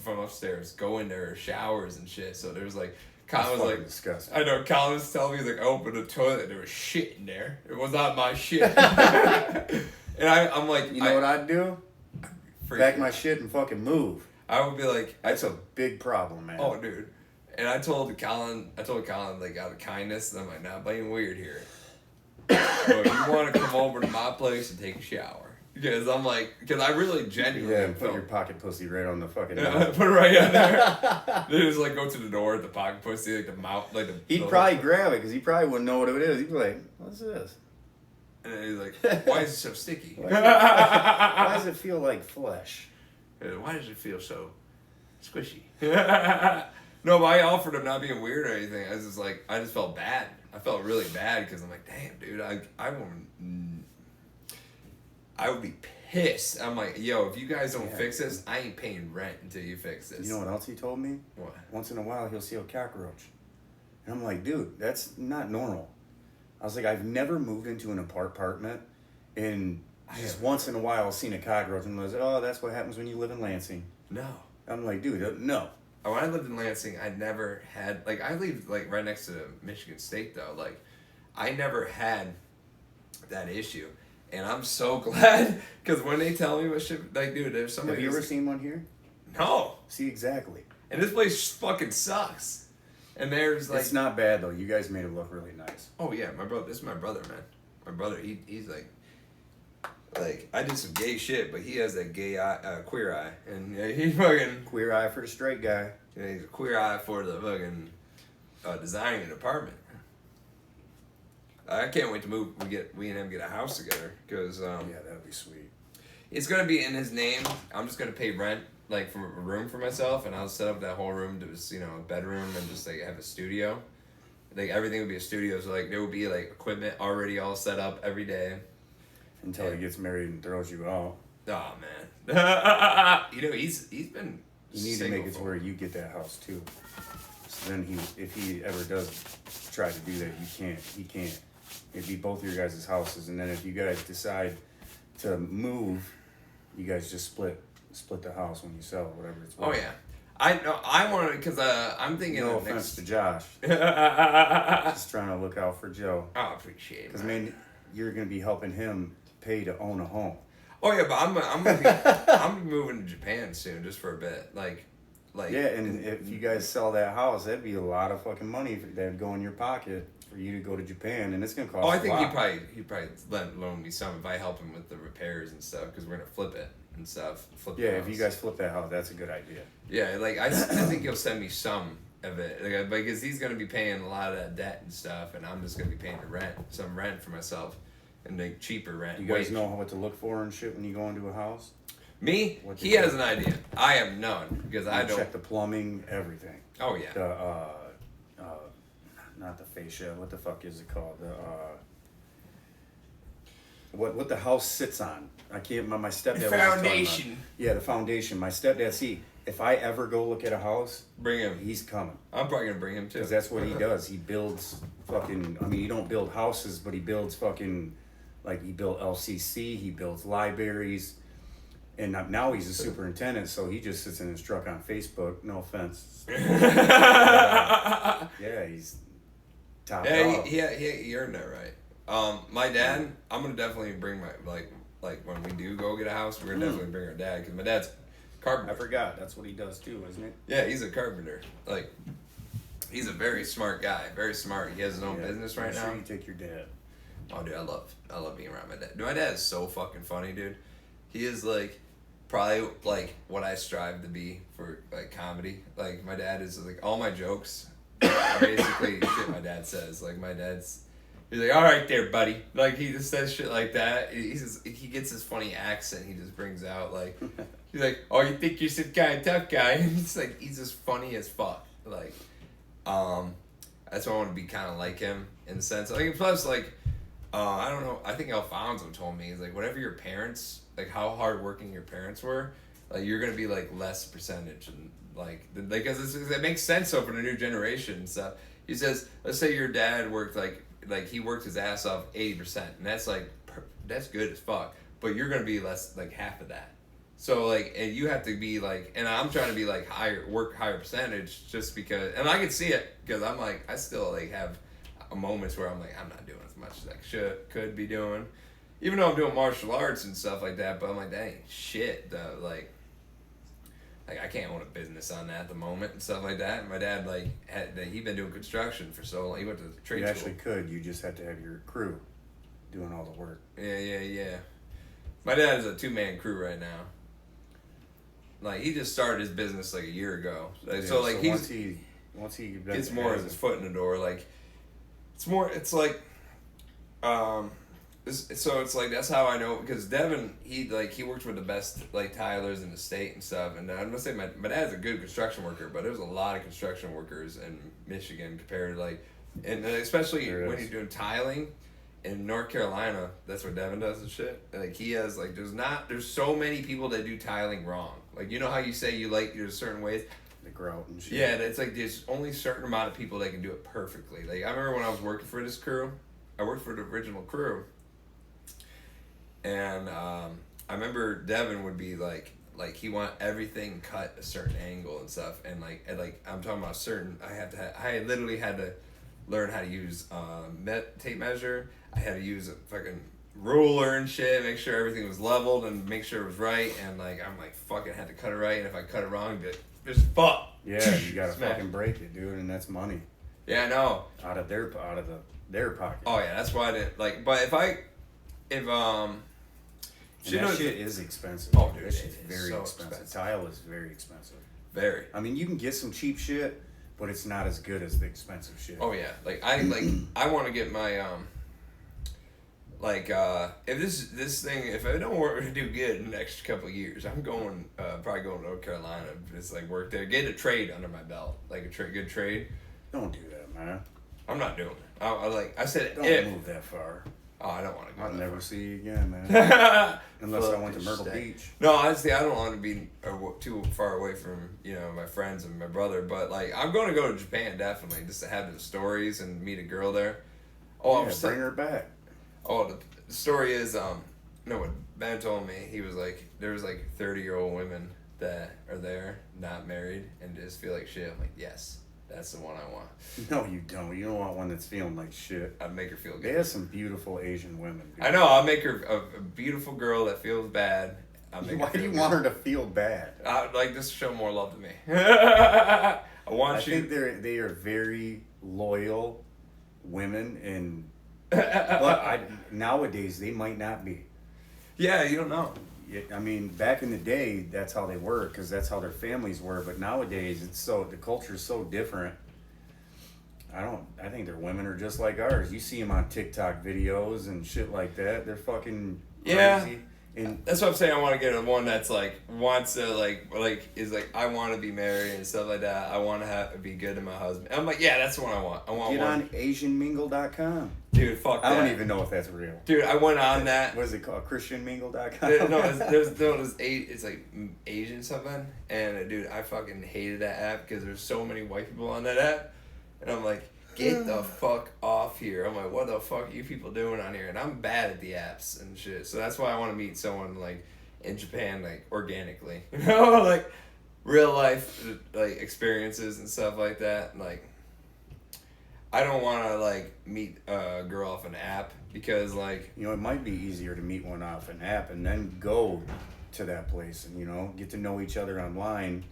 from upstairs go in their showers and shit. So there was, like... Colin was like... disgusting. I know, Colin was telling me, he's like, I opened the toilet and there was shit in there. It was not my shit. And I'm like... You know what I'd do? Pack my shit and fucking move. I would be like... That's a big problem, man. Oh, dude. And I told Colin, like, out of kindness, I'm like, not being weird here. But you want to come over to my place and take a shower. Because I'm like, because I really genuinely Yeah, and put your pocket pussy right on the fucking... Yeah, put it right in there. They just like go to the door at the pocket pussy, like the mouth, like the... He'd probably grab it because he probably wouldn't know what it is. He'd be like, what's this? And then he's like, why is it so sticky? Why does it feel like flesh? Why does it feel so squishy? No, but I offered him not being weird or anything. I was just like, I just felt bad. I felt really bad because I'm like, damn, dude, I would be pissed. I'm like, yo, if you guys don't fix this, I ain't paying rent until you fix this. You know what else he told me? What? Once in a while, he'll see a cockroach. And I'm like, dude, that's not normal. I was like, I've never moved into an apartment and just once in a while I've seen a cockroach and I was like, oh, that's what happens when you live in Lansing. No. I'm like, dude, no. When I lived in Lansing, I never had, like, I lived, like, right next to Michigan State, though. Like, I never had that issue. And I'm so glad, because when they tell me what shit, like, dude, there's somebody... Have you ever seen one here? No. See, exactly. And this place fucking sucks. And there's, like... It's not bad, though. You guys made it look really nice. Oh, yeah, my brother, this is my brother, man. My brother, he's, like, I did some gay shit, but he has that gay eye, queer eye. And yeah, he fucking... Queer eye for the straight guy. Yeah, he's a queer eye for the fucking designing an apartment. I can't wait to move. We and him get a house together because Yeah, that would be sweet. it's gonna be in his name. I'm just gonna pay rent like for a room for myself, and I'll set up that whole room to just a bedroom and just like have a studio. Like everything would be a studio, so like there would be like equipment already all set up every day. Until he gets married and throws you out. Oh man, he's been. You need to make it to where you get that house too. So then if he ever does try to do that, he can't. It'd be both of your guys' houses, and then if you guys decide to move, You guys just split the house when you sell it, whatever it's worth. Oh yeah, I know. I want to because I'm thinking. No of offense next... to Josh. I Just trying to look out for Joe. appreciate it. Because man, you're gonna be helping him pay to own a home. Oh yeah, but I'm gonna be I'm moving to Japan soon just for a bit. Like yeah, and if you guys sell that house, that'd be a lot of fucking money that'd go in your pocket for you to go to Japan, and it's gonna cost. Oh, I a think lot. he'd probably loan me some if I help him with the repairs and stuff because we're gonna flip it and stuff. Flip the Yeah, if house. you guys flip that house, that's a good idea. Yeah, like I think he'll send me some of it like, because he's gonna be paying a lot of that debt and stuff, and I'm just gonna be paying some rent for myself, and like cheaper rent. You guys know what to look for and shit when you go into a house? Me? What He did has you- an idea. I have none because I You don't. check the plumbing, everything. Oh yeah. The not the fascia. What the fuck is it called? The what the house sits on. I can't. My stepdad. was just talking about- Foundation. Yeah, the foundation. My stepdad. See, if I ever go look at a house, Bring him. he's coming. I'm probably gonna bring him too. Because that's what he does. He builds fucking. I mean, he don't build houses, but he builds fucking. Like he built LCC. He builds libraries. And now he's a superintendent, so he just sits in his truck on Facebook. No offense. Yeah, he's top dog. Yeah, he earned that right. My dad, I'm gonna definitely bring my like when we do go get a house, we're gonna definitely bring our dad because my dad's I carpenter. forgot. That's what he does too, isn't it? Yeah, he's a carpenter. Like, he's a very smart guy. Very smart. He has his own business right Make now. Sure you take your dad. Oh, dude, I love being around my dad. Dude, my dad is so fucking funny, dude. He is like probably like what I strive to be for like comedy. Like my dad is like all my jokes are basically shit my dad says. Like my dad's he's like, all right there, buddy. Like he just says shit like that. He gets this funny accent he just brings out. Like he's like, oh, you think you're some kind of tough guy? He's like he's just funny as fuck. Like that's why I want to be kind of like him in the sense. Like plus like. I don't know. I think Alfonso told me he's like whatever your parents like how hardworking your parents were, like you're gonna be like less percentage and like because it makes sense though for the new generation and stuff. He says, let's say your dad worked like he worked his ass off 80%, and that's like that's good as fuck. But you're gonna be less like half of that. So like and you have to be like, and I'm trying to be like higher percentage just because, and I can see it because I'm like I still like have moments where I'm like I'm not doing as much as I could be doing, even though I'm doing martial arts and stuff like that. But I'm like, that ain't shit though. Like I can't own a business on that at the moment and stuff like that. And my dad he been doing construction for so long. He went to trade You school. actually could. You just have to have your crew doing all the work. Yeah. My dad is a 2-man crew right now. Like he just started his business like a year ago. So once he gets more of his foot in the door. Like it's like that's how I know because Devin he works with the best like tilers in the state and stuff, and I'm gonna say my dad's a good construction worker, but there's a lot of construction workers in Michigan compared to and especially when you're doing tiling in North Carolina, that's what Devin does and shit. Like he has there's so many people that do tiling wrong. Like you know how you say you like there's certain ways. The grout and shit. Yeah, it's like there's only a certain amount of people that can do it perfectly. Like I remember when I was working for this crew, I worked for the original crew, and I remember Devin would be like he want everything cut a certain angle and stuff, and I'm talking about I literally had to learn how to use tape measure. I had to use a fucking ruler and shit, make sure everything was leveled and make sure it was right, and I'm fucking had to cut it right, and if I cut it wrong, I'd be like, just fuck. Yeah, you gotta Smash. fucking break it, dude, and that's money Yeah, I know. out of their pocket. Oh yeah, that's why I didn't like. But if And that shit is expensive. Oh, dude, that shit's it is very so expensive. Tile is very expensive. very. I mean, you can get some cheap shit, but it's not as good as the expensive shit. Oh yeah, I want to get my if this thing if I don't do good in the next couple of years, I'm going probably going to North Carolina, just work there, get a trade under my belt, like a good trade. Don't do that, man. I'm not doing it. I said Don't if. move that far. Oh, I don't want to go. I'll that never far. see you again, man. Unless I went to Myrtle Beach. No, honestly, I don't want to be too far away from my friends and my brother. But I'm going to go to Japan definitely just to have the stories and meet a girl there. Oh, Yeah, bring her back. Oh, the story is No, what Ben told me, he was like, there was like 30-year-old women that are there, not married, and just feel like shit. I'm like, yes, that's the one I want. No, you don't. You don't want one that's feeling like shit. I'd make her feel good. They have some beautiful Asian women. Dude. I know. I'll make her a beautiful girl that feels bad. Why do you want her to feel bad? Like, just show more love to me. I think they are very loyal women, and but nowadays they might not be. Yeah, you don't know. I mean, back in the day, that's how they were, because that's how their families were. But nowadays, the culture is so different. I think their women are just like ours. You see them on TikTok videos and shit like that. They're fucking crazy. Yeah. And that's what I'm saying. I want to get one that's like wants to is like I want to be married and stuff like that. I want to be good to my husband. I'm like, yeah, that's the one I want. Get on AsianMingle.com. Dude, fuck that. I don't even know if that's real. Dude, I went on that. What is it called? ChristianMingle.com? It's like Asian something. And dude, I fucking hated that app because there's so many white people on that app. And I'm like, get the fuck off here. I'm like, what the fuck are you people doing on here? And I'm bad at the apps and shit. So that's why I want to meet someone like in Japan, like organically. You know, like real life like experiences and stuff like that. Like I don't want to like meet a girl off an app because like it might be easier to meet one off an app and then go to that place and get to know each other online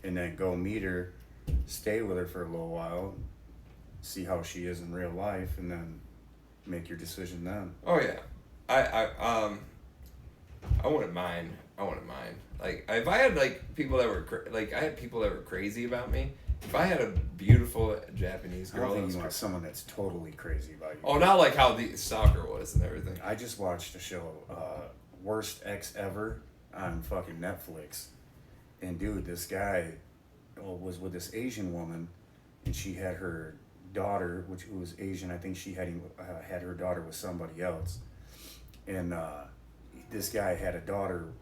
and then go meet her, stay with her for a little while, see how she is in real life, and then make your decision then. Oh yeah, I wouldn't mind. Like if I had like people that were I had people that were crazy about me. If I had a beautiful Japanese girl, I don't think you want someone that's totally crazy about you. Oh, not like how the stalker was and everything. I just watched a show, Worst Ex Ever, on fucking Netflix, and dude, this guy was with this Asian woman, and she had her daughter, which was Asian. I think she had her daughter with somebody else, and this guy had a daughter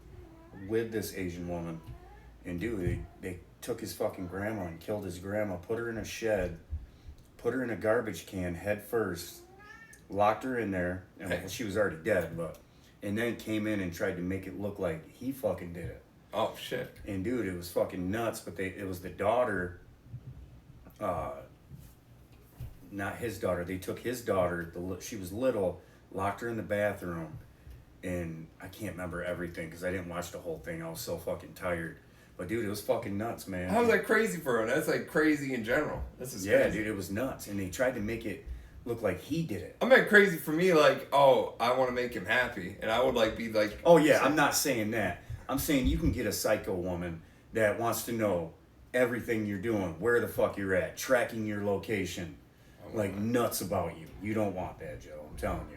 with this Asian woman, and dude, they took his fucking grandma and killed his grandma, put her in a shed, put her in a garbage can head first, locked her in there, and she was already dead, and then came in and tried to make it look like he fucking did it. Oh shit. And dude, it was fucking nuts, but it was the daughter, not his daughter. They took his daughter, she was little, locked her in the bathroom, and I can't remember everything because I didn't watch the whole thing. I was so fucking tired. But dude, it was fucking nuts, man. How was that crazy for him? That's like crazy in general. This is crazy. Dude, it was nuts, and they tried to make it look like he did it. I meant crazy for me, like, oh, I want to make him happy, and I would like be like. Oh yeah, I'm not saying that. I'm saying you can get a psycho woman that wants to know everything you're doing, where the fuck you're at, tracking your location, like nuts about you. You don't want that, Joe. I'm telling you.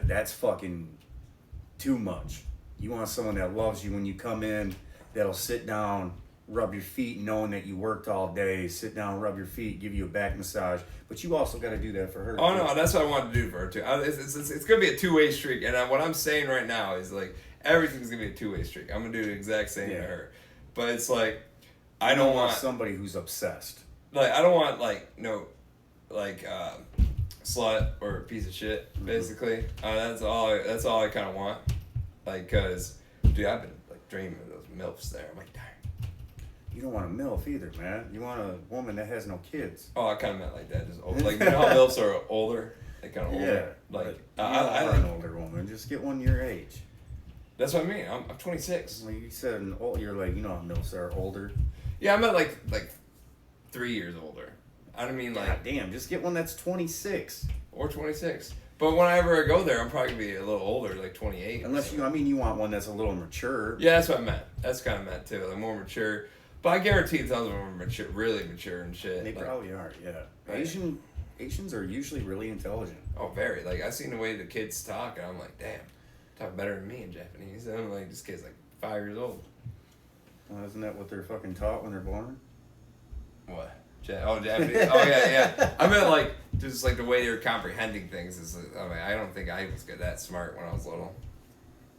That's fucking too much. You want someone that loves you when you come in, that'll sit down, rub your feet knowing that you worked all day, sit down, rub your feet, give you a back massage. But you also got to do that for her. Oh, no, that's what I want to do for her, too. It's going to be a two-way streak. And what I'm saying right now is, like, everything's going to be a two-way streak. I'm going to do the exact same to her. But it's like, I don't want somebody who's obsessed. Like, I don't want, like, slut or piece of shit, basically. That's all I kind of want. Like, because, dude, I've been, like, dreaming of those MILFs there. I'm like, darn. You don't want a MILF either, man. You want a woman that has no kids. Oh, I kind of meant like that. Just old. Like, you know how MILFs are older? They kind of older. Yeah. Like, I like an older woman. Just get one your age. That's what I mean. I'm 26. Like you said, you're like, how MILFs are older. Yeah, I meant like 3 years older. I don't mean like. God damn, just get one that's 26. Or 26. But whenever I go there, I'm probably going to be a little older, like 28. Unless you want one that's a little mature. Yeah, that's what I meant. That's kind of meant too. Like more mature. But I guarantee tons of them are mature, really mature and shit. They probably are, yeah. Right. Asians are usually really intelligent. Oh, very. Like, I've seen the way the kids talk, and I'm like, damn, talk better than me in Japanese. And I'm like, this kid's like 5 years old. Well, isn't that what they're fucking taught when they're born? What? Japanese? Oh, yeah. I meant, like, just, like, the way they're comprehending things. I don't think I was that smart when I was little.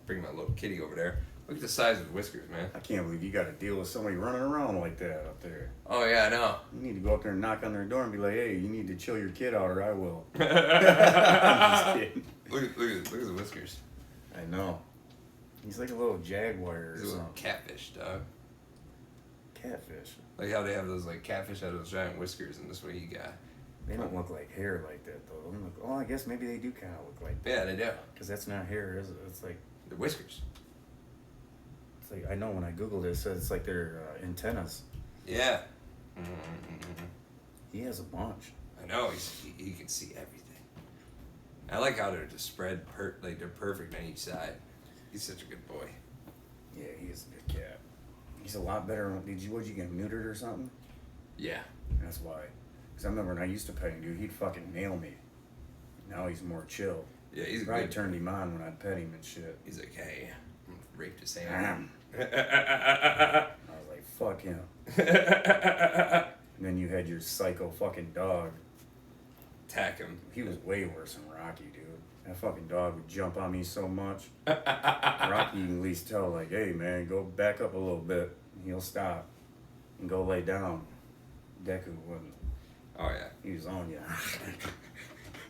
Bring my little kitty over there. Look at the size of his whiskers, man. I can't believe you got to deal with somebody running around like that up there. Oh, yeah, I know. You need to go up there and knock on their door and be like, hey, you need to chill your kid out or I will. I'm just kidding. Look at the whiskers. He's like a little jaguar or He's a little something. catfish, dog. Catfish. Like how they have those like catfish have those giant whiskers, and this way you got. They don't look like hair like that though. They look, oh, I guess maybe they do kind of look like that. Yeah, they do. Because that's not hair, is it? It's like The whiskers. it's like I know when I googled it, it says it's like their antennas. Yeah. He has a bunch. I know he can see everything. I like how they're just spread like they're perfect on each side. He's such a good boy. Yeah, he is a good cat. He's a lot better. Would you get him neutered or something? Yeah. That's why. Because I remember when I used to pet him, dude, he'd fucking nail me. Now he's more chill. Yeah, he's Probably good. turned him on when I'd pet him and shit. He's like, hey, I'm gonna rape this animal. I was like, fuck him. And then you had your psycho fucking dog. Attack him. He was way worse than Rocky, dude. That fucking dog would jump on me so much. Rocky, you can at least tell, like, hey, man, go back up a little bit. He'll stop and go lay down. Deku wouldn't. Oh yeah. He was on you.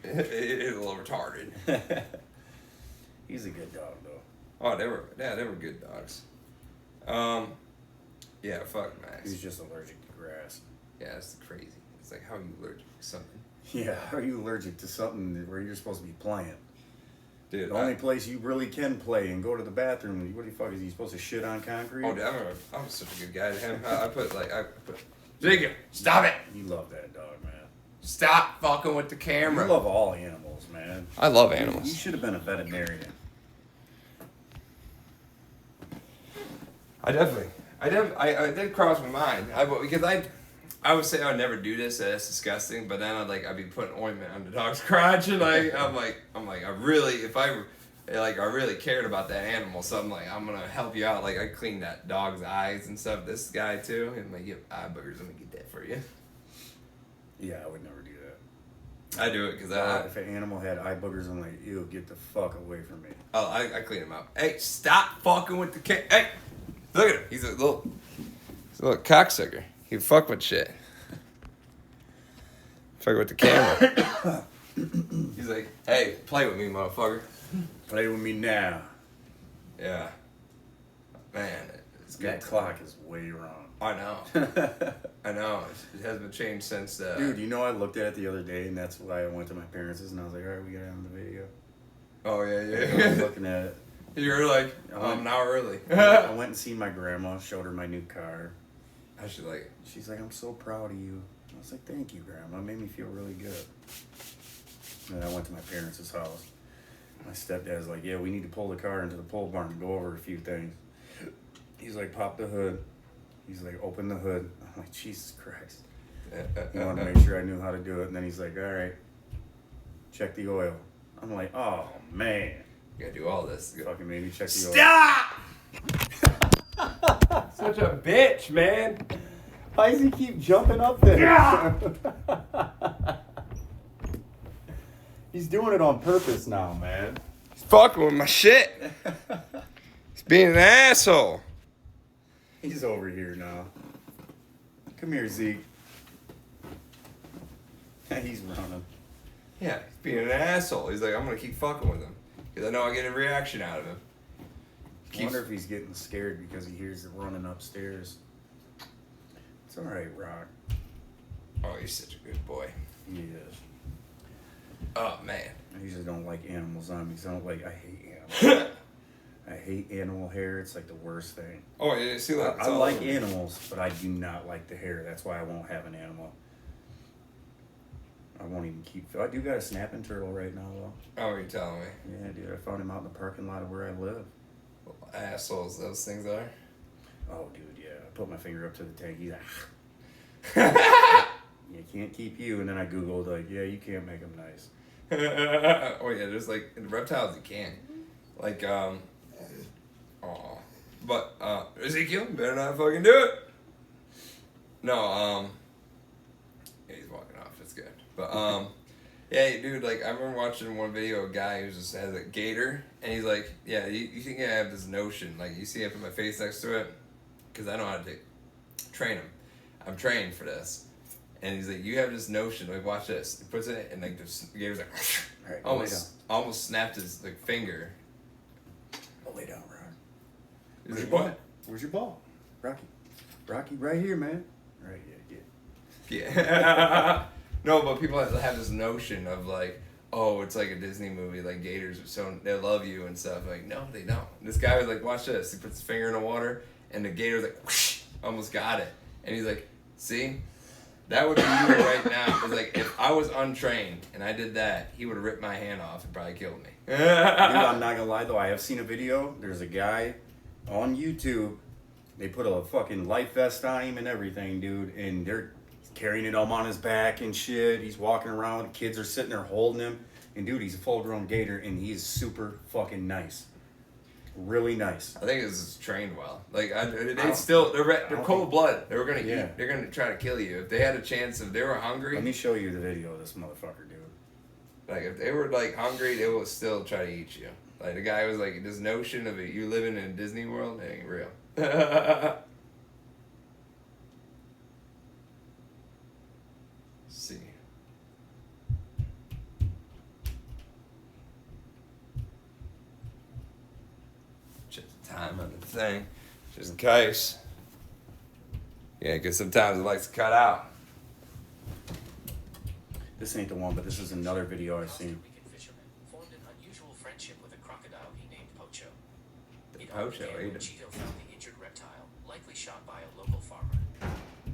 He's a little retarded. He's a good dog, though. Oh, they were good dogs. Yeah, fuck Max. He was just allergic to grass. Yeah, that's crazy. It's like, how are you allergic to something? Yeah, how are you allergic to something where you're supposed to be playing? Dude, The only place you really can play and go to the bathroom, what the fuck, is he supposed to shit on concrete? Oh, dude, I'm such a good guy to him. I put Jacob, stop it! You love that dog, man. Stop fucking with the camera. You love all animals, man. I love You animals. should have been a veterinarian. I did cross my mind. Because I would say I would never do this. That's disgusting. But then I'd be putting ointment on the dog's crotch, and I really cared about that animal. So I'm like, I'm gonna help you out. Like I cleaned that dog's eyes and stuff. This guy too, and like, you have eye boogers. I'm gonna get that for you. Yeah, I would never do that. I do it because If an animal had eye boogers, I'm like, ew, get the fuck away from me. I clean him up. Hey, stop fucking with the cat. Hey, look at him. He's a little cocksucker. He fuck with shit. Fuck with the camera. He's like, hey, play with me, motherfucker. Play with me now. Yeah. Man, it's good. That clock is way wrong. I know. I know. It hasn't been changed since. Dude, you know, I looked at it the other day, and that's why I went to my parents' and I was like, all right, we got it on the video. Oh, yeah, I was looking at it. You were like, an hour early. I went and seen my grandma, showed her my new car. I should like it. She's like, I'm so proud of you. I was like, thank you, Grandma. It made me feel really good. And then I went to my parents' house. My stepdad's like, yeah, we need to pull the car into the pole barn and go over a few things. He's like, pop the hood. He's like, open the hood. I'm like, Jesus Christ. He wanted to make sure I knew how to do it. And then he's like, all right, check the oil. I'm like, oh, man. You gotta do all this. He fucking made me check the oil. Stop! Such a bitch, man. Why does he keep jumping up there? He's doing it on purpose now, man. He's fucking with my shit. He's being an asshole. He's over here now. Come here, Zeke. He's running. Yeah, he's being an asshole. He's like, I'm gonna keep fucking with him. Because I know I get a reaction out of him. I wonder if he's getting scared because he hears it running upstairs. It's alright, Rock. Oh, he's such a good boy. He is. Oh, man. I usually don't like animals on me because I hate animals. I hate animal hair. It's like the worst thing. Oh, yeah, see that? I like animals, but I do not like the hair. That's why I won't have an animal. I won't even keep. I do got a snapping turtle right now, though. Oh, you're telling me. Yeah, dude. I found him out in the parking lot of where I live. Little assholes those things are. Oh, dude, yeah. I put my finger up to the tank. He's like, you can't keep you. And then I Googled, like, yeah, you can't make them nice. Oh, yeah, there's like, in reptiles you can. Like, but, Ezekiel, better not fucking do it. No, yeah, he's walking off, it's good. But, yeah, dude, like, I remember watching one video of a guy who just has a gator, and he's like, yeah, you think I have this notion, like, you see I put my face next to it? Because I know how to train him. I'm trained for this. And he's like, you have this notion, like, watch this. He puts it, and, like, the gator's like, All right, almost snapped his, like, finger. Go lay down, Ron. He's like, what? Where's your ball? Rocky, right here, man. Right, yeah. Yeah. No, but people have this notion of like, oh, it's like a Disney movie, like gators are so, they love you and stuff. Like, no, they don't. This guy was like, watch this. He puts his finger in the water, and the gator's like, whoosh, almost got it. And he's like, see? That would be you right now. It's like, if I was untrained and I did that, he would have ripped my hand off and probably killed me. Dude, I'm not gonna lie though, I have seen a video. There's a guy on YouTube. They put a fucking life vest on him and everything, dude. And they're carrying it on his back and shit. He's walking around. Kids are sitting there holding him. And dude, he's a full-grown gator, and he's super fucking nice. Really nice. I think it's trained well. Like they're cold blood. They were gonna eat. They're gonna try to kill you if they had a chance. If they were hungry. Let me show you the video of this motherfucker, dude. Like if they were like hungry, they will still try to eat you. Like the guy was like, this notion of it, you living in Disney World, it ain't real. Let's see. Check the time on the thing, just in case. Yeah, because sometimes it likes to cut out. This ain't the one, but this is another video I've seen. Fisherman formed an unusual friendship with a crocodile he named Pocho. It Pocho, began when Cheeto found the injured reptile, likely shot by a local farmer.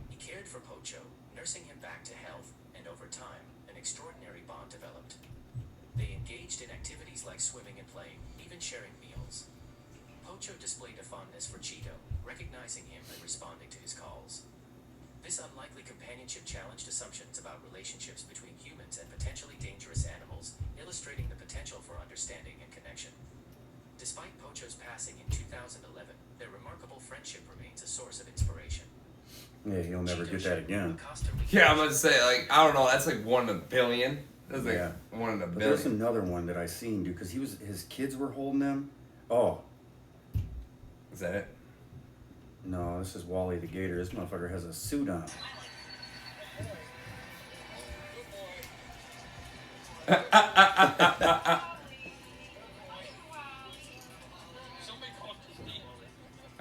He cared for Pocho, nursing him back to health, and over time, an extraordinary bond developed. They engaged in activities like swimming and playing, even sharing meals. Pocho displayed a fondness for Cheeto, recognizing him and responding to his calls. This unlikely companionship challenged assumptions about relationships between humans and potentially dangerous animals, illustrating the potential for understanding and connection. Despite Pocho's passing in 2011, their remarkable friendship remains a source of inspiration. Yeah, he'll never get that again. Yeah, I'm gonna say, like, I don't know, that's like 1 in a billion. That's like 1 in a But billion. there's another one that I seen, dude, because his kids were holding him. Oh. Is that it? No, this is Wally the Gator. This motherfucker has a suit on.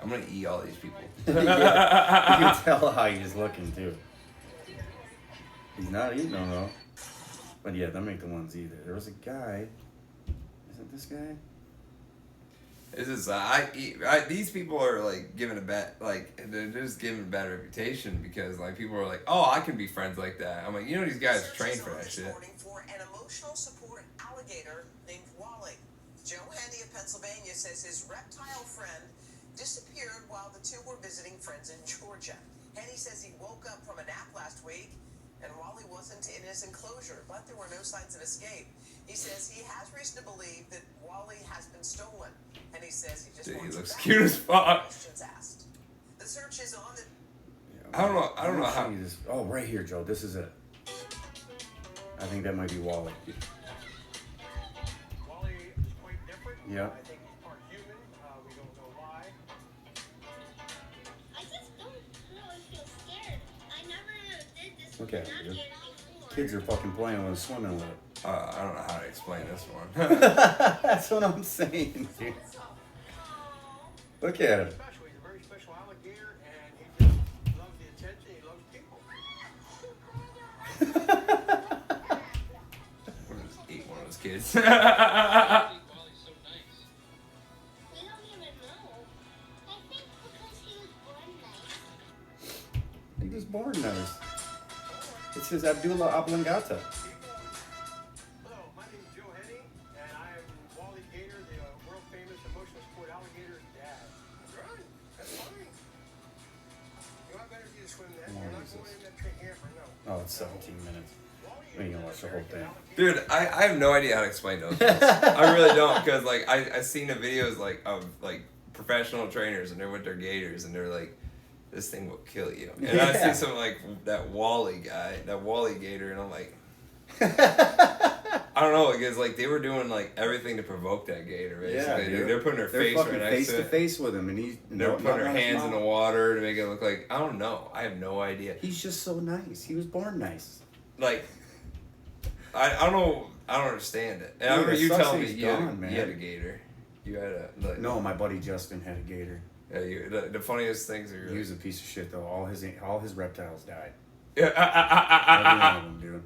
I'm gonna eat all these people. Yeah, you can tell how he's looking too. He's not eating them though. But yeah, them ain't the ones either. There was a guy. Is it this guy? This is these people are like giving a bad, like they're just giving a bad reputation because like people are like, oh, I can be friends like that. I'm like, you know, these guys train for that shit. For an emotional support alligator named Wally. Joe Henny of Pennsylvania says his reptile friend disappeared while the two were visiting friends in Georgia. Henny says he woke up from a nap last week and Wally wasn't in his enclosure, but there were no signs of escape. He says he has reason to believe that Wally has been stolen, and he says he just wants He looks back. cute as fuck. Questions asked. The search is on the. I don't know how. This. Oh, right here, Joe. This is it. I think that might be Wally. Wally is quite different. Yeah. I think he's part human. We don't know why. I just don't really feel scared. I never did this Look with at an it, dude. alligator before. Kids are fucking playing with it, swimming with it. I don't know how to explain this one. That's what I'm saying, dude. Look at him. Special. He's a very special alligator, and he just loves the attention. He loves people. We'll just eat one of those kids. We don't even know. I think because he was born nice. He was born nice. It's his Abdullah Oblongata. Hello, my name is Joe Henny, and I am Wally Gator, the world famous emotional sport alligator's dad. Right, that's funny. You know, I better do the swim then. You're not going in that trick hammer, no. Oh, it's 17 minutes. We ain't gonna watch the whole thing. Dude, I have no idea how to explain those. I really don't, because like I've seen the videos like of like professional trainers and they're with their gators and they're like, this thing will kill you. And I see some like that Wally guy, that Wally gator, and I'm like, I don't know, because like they were doing like everything to provoke that gator. Basically, dude. They're putting their face fucking right next face to to it. face with him, and he's They're putting their hands in the water to make it look like, I don't know. I have no idea. He's just so nice. He was born nice. Like, I don't know. I don't understand it. And I Dude, remember it you sucks telling me he's you gone, had man. a gator. You had a like. No, my buddy Justin had a gator, Yeah, the funniest things are He was a piece of shit though. All his reptiles died. Yeah. Every one of them, dude.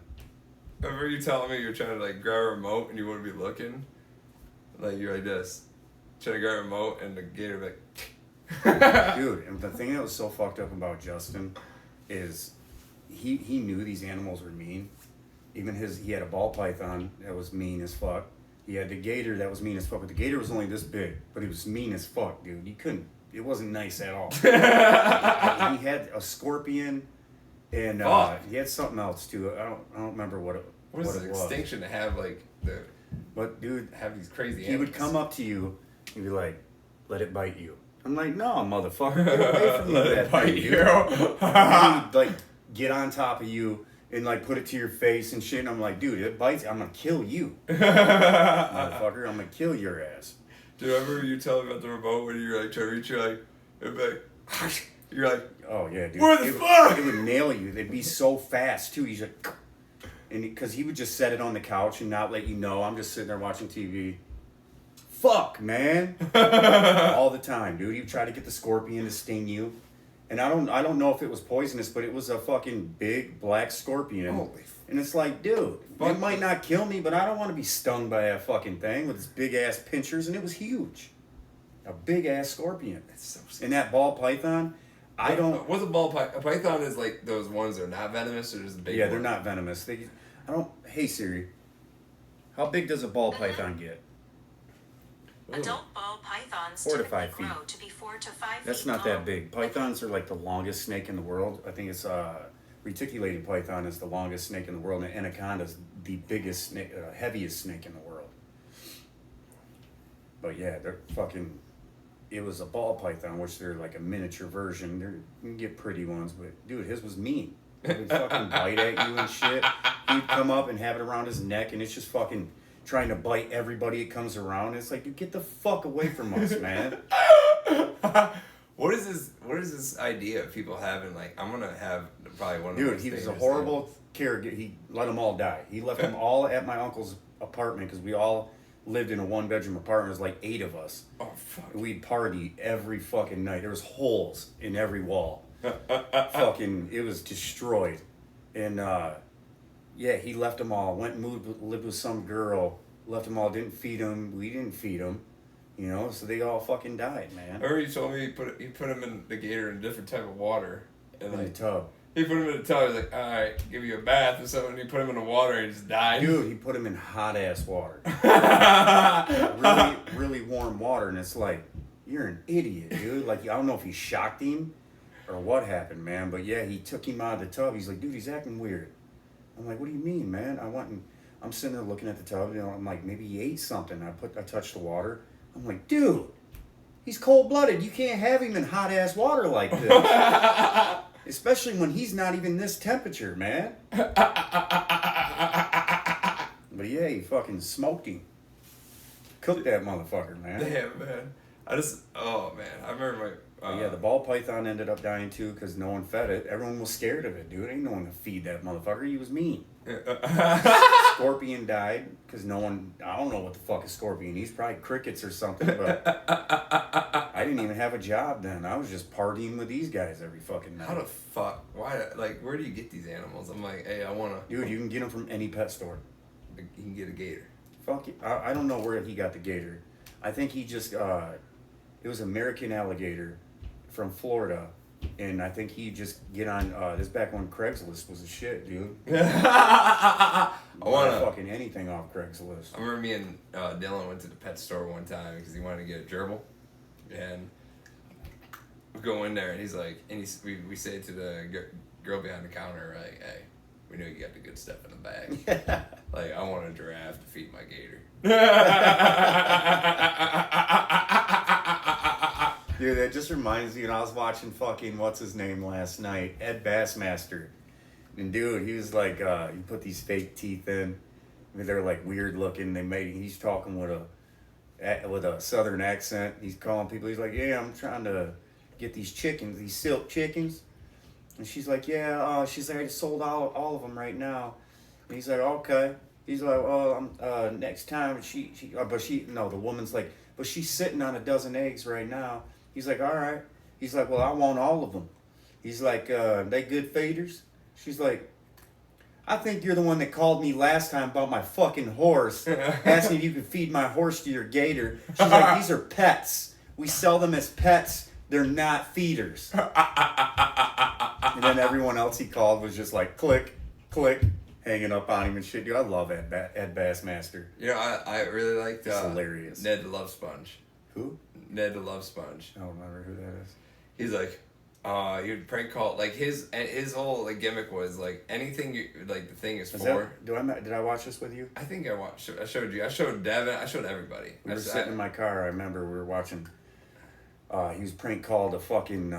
Remember you telling me you're trying to like grab a remote and you wouldn't be looking? Like you're like this. Trying to grab a remote and the gator like Dude, and the thing that was so fucked up about Justin is he knew these animals were mean. Even he had a ball python that was mean as fuck. He had the gator that was mean as fuck, but the gator was only this big, but he was mean as fuck, dude. It wasn't nice at all. He had a scorpion, and he had something else too. I don't remember what it What is what the it was. extinction to have like But dude, have these crazy he would animals? come up to you and be like, "Let it bite you." I'm like, "No, motherfucker, get away from me with that bite thing, you. dude." And he'd like get on top of you and like put it to your face and shit. And I'm like, "Dude, it bites. I'm gonna kill you, motherfucker. I'm gonna kill your ass." Do you remember you telling me about the remote when you're like trying to reach, you're like, you're like, Oh yeah, dude. Where the fuck? It would nail you. They'd be so fast too. He's like, and because he would just set it on the couch and not let you know. I'm just sitting there watching TV. Fuck, man. All the time, dude. He would try to get the scorpion to sting you, and I don't know if it was poisonous, but it was a fucking big black scorpion. Holy And it's like, dude, Fuck. it might not kill me, but I don't want to be stung by a fucking thing with its big ass pinchers, and it was huge. A big ass scorpion. It's so scary. And that ball python, I don't. What's a ball python? A python is like those ones that are not venomous or just big. Yeah, they're ones? not venomous. I don't. Hey Siri, how big does a ball Mm-hmm. python get? Ooh. Adult ball pythons 4 to typically 5 feet. grow to be 4 to 5 feet That's not long. that big. Pythons are like the longest snake in the world. I think it's reticulated python is the longest snake in the world, and anaconda is the biggest snake, heaviest snake in the world. But yeah, they're fucking. It was a ball python, which they're like a miniature version. You can get pretty ones, but dude, his was mean. He would fucking bite at you and shit. He'd come up and have it around his neck, and it's just fucking trying to bite everybody it comes around. It's like, dude, get the fuck away from us, man. What is this idea of people having like I'm gonna have probably one of Dude, those he was a dangerous horrible caregiver. He let them all die. He left them all at my uncle's apartment because we all lived in a 1-bedroom apartment. There's like 8 of us. animals. Oh fuck. We'd party every fucking night. There was holes in every wall. Fucking, it was destroyed. And yeah, he left them all. Went and lived with some girl. Left them all. Didn't feed them. We didn't feed them. You know, so they all fucking died, man. Remember you told me you put him in the gator in a different type of water and In the like tub. he put him in a tub. He's like, all right, give you a bath or something. And he put him in the water and he just died. Dude, he put him in hot ass water. Really warm water, and it's like, you're an idiot, dude. Like, I don't know if he shocked him or what happened, man, but yeah, he took him out of the tub. He's like, dude, he's acting weird. I'm like, what do you mean, man? I'm sitting there looking at the tub, you know, I'm like, maybe he ate something. I touched the water. I'm like, dude, he's cold-blooded. You can't have him in hot ass water like this. Especially when he's not even this temperature, man. But yeah, he fucking smoked him. Cooked that motherfucker, man. Damn man, I remember my Yeah, the ball python ended up dying too because no one fed it. Everyone was scared of it, dude. Ain't no one to feed that motherfucker. He was mean. Scorpion died because no one. I don't know what the fuck is scorpion. He's probably crickets or something. But I didn't even have a job then. I was just partying with these guys every fucking night. How the fuck? Why? Like, where do you get these animals? I'm like, hey, I wanna. Dude, you can get them from any pet store. You can get a gator. Fuck it. I don't know where he got the gator. I think he just it was American alligator from Florida, and I think he just get on this back when Craigslist was a shit, dude. I wanna. fucking anything off Craigslist. I remember me and Dylan went to the pet store one time because he wanted to get a gerbil, and we go in there and he's like, and we say to the girl behind the counter, like, hey, we knew you got the good stuff in the bag. Like, I want a giraffe to feed my gator. Dude, that just reminds me, and I was watching fucking, what's his name last night? Ed Bassmaster. And dude, he was like, he put these fake teeth in. They're like weird looking. He's talking with a southern accent. He's calling people, he's like, yeah, I'm trying to get these chickens, these silk chickens. And she's like, yeah, she's like, I just sold all of them right now. And he's like, okay. He's like, well, next time the woman's like, but she's sitting on a dozen eggs right now. He's like, all right. He's like, well, I want all of them. He's like, they good feeders? She's like, I think you're the one that called me last time about my fucking horse, asking if you could feed my horse to your gator. She's like, these are pets. We sell them as pets. They're not feeders. And then everyone else he called was just like, click, click, hanging up on him and shit. Dude, I love Ed Bassmaster. You know, I really liked It's hilarious. Ned the Love Sponge. Who? Ned the Love Sponge. I don't remember who that is. He's like, you'd prank call, like his whole like gimmick was like anything you like the thing is for. Did I watch this with you? I think I showed you. I showed Devin. I showed everybody. We were sitting in my car. I remember we were watching. He was prank called a fucking.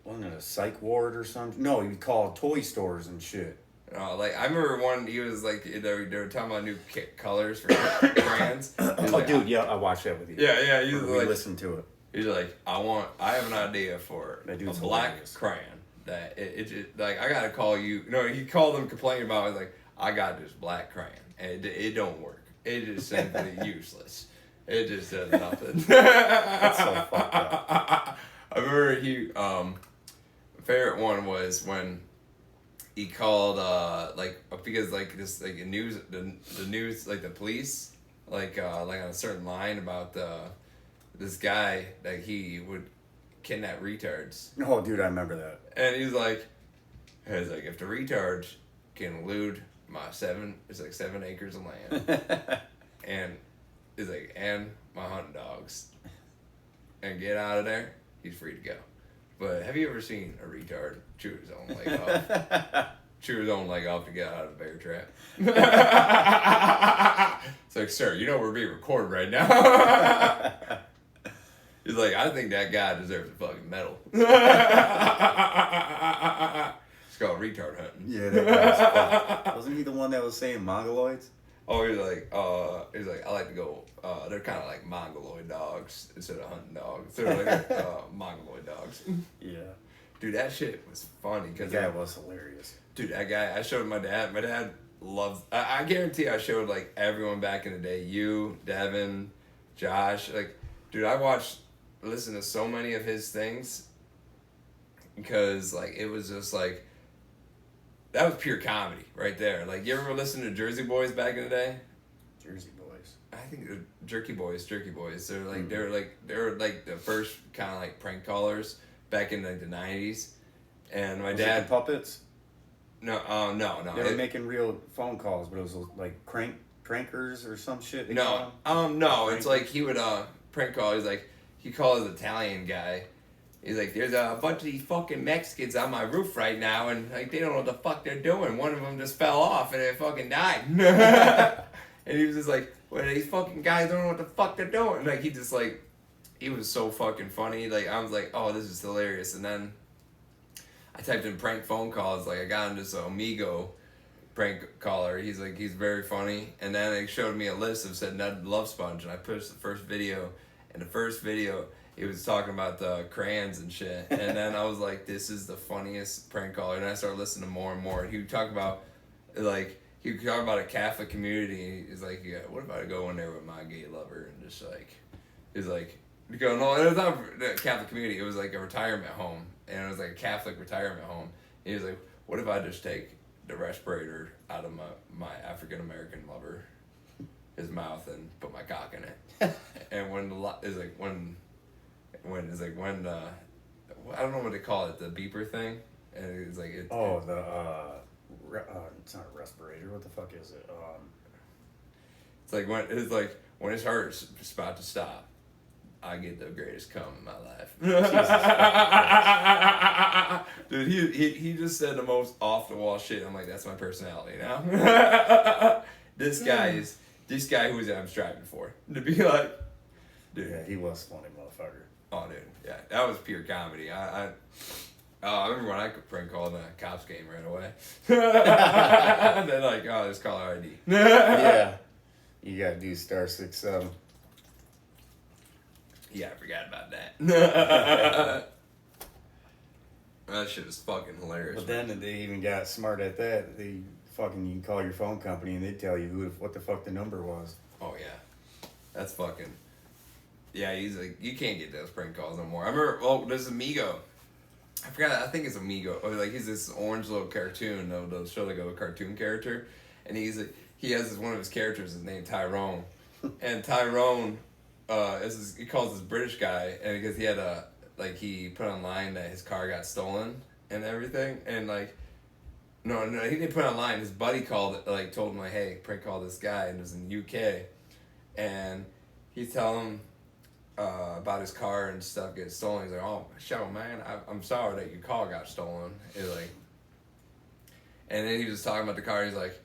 Wasn't it a psych ward or something? No, he would call toy stores and shit. Like I remember one. He was like they were talking about new colors for crayons. Like, dude, yeah, I watched that with you. Yeah. We like, listened to it. He's like, I have an idea for a black hilarious. crayon that it like I gotta call you. No, he called them complaining about it. Like I got this black crayon and it don't work. It is simply useless. It just does nothing. That's so fucked up. I remember favorite one was when he called like because like this like the news like the police like on a certain line about this guy that he would kidnap retards. Oh, dude, I remember that. And he's like if the retards can elude my 7 acres of land and he's like and my hunting dogs and get out of there, he's free to go. But have you ever seen a retard chew his own leg off? Chew his own leg off to get out of a bear trap. It's like, sir, you know we're being recorded right now. He's like, I think that guy deserves a fucking medal. It's called retard hunting. Yeah, that guy's wasn't he the one that was saying mongoloids? Oh, he's like, I like to go. They're kind of like mongoloid dogs instead of hunting dogs. They're like mongoloid dogs. Yeah, dude, that shit was funny because that was hilarious. Dude, that guy, I showed my dad. My dad loves. I guarantee I showed like everyone back in the day. You, Devin, Josh. Like, dude, I listened to so many of his things because like it was just like. That was pure comedy right there. Like, you ever listen to Jersey Boys back in the day? Jersey Boys. I think they're Jerky Boys. They're like they were like the first kind of like prank callers back in like the 90s. And my dad it the puppets. No. They were making real phone calls, but it was like prankers or some shit. No. It's like he would prank call. He's like he called his Italian guy. He's like, there's a bunch of these fucking Mexicans on my roof right now, and like they don't know what the fuck they're doing. One of them just fell off and it fucking died. And he was just like, well, these fucking guys don't know what the fuck they're doing. Like he just like, he was so fucking funny. Like I was like, oh, this is hilarious. And then I typed in prank phone calls. Like I got him this Amigo prank caller. He's like, he's very funny. And then it showed me a list of said Ned Love Sponge, and I pushed the first video. And the first video, he was talking about the crayons and shit. And then I was like, this is the funniest prank caller. And I started listening to more and more. And he would talk about, like, he would talk about a Catholic community. He's like, yeah, what if I go in there with my gay lover? And just like, he's like, no, it was not a Catholic community. It was like a retirement home. And it was like a Catholic retirement home. And he was like, what if I just take the respirator out of my African-American lover, his mouth, and put my cock in it? And when I don't know what they call it, the beeper thing, and it's like it's not a respirator. What the fuck is it? It's like when his heart's about to stop, I get the greatest cum in my life. Dude, he just said the most off the wall shit. I'm like, that's my personality now. This guy who I'm striving for to be like. Dude. Yeah, he was funny, motherfucker. Oh, dude, yeah, that was pure comedy. I remember when I could prank call the cops came right away. They're like, oh, there's caller ID. Yeah, you gotta do *67. Yeah, I forgot about that. That shit was fucking hilarious. But then they even got smart at that. They fucking, you can call your phone company and they tell you what the fuck the number was. Oh yeah, that's fucking. Yeah, he's like, you can't get those prank calls no more. I remember, well, there's Amigo. I forgot, I think it's Amigo. Or like, he's this orange little cartoon, they'll show like a cartoon character. And he has this, one of his characters is named Tyrone. And Tyrone, he calls this British guy, and because he had he put online that his car got stolen and everything. And like, no, he didn't put it online. His buddy told him like, hey, prank call this guy, and it was in the UK. And he's telling him about his car and stuff getting stolen. He's like, oh, show man, I'm sorry that your car got stolen. He's like, and then he was talking about the car. He's like,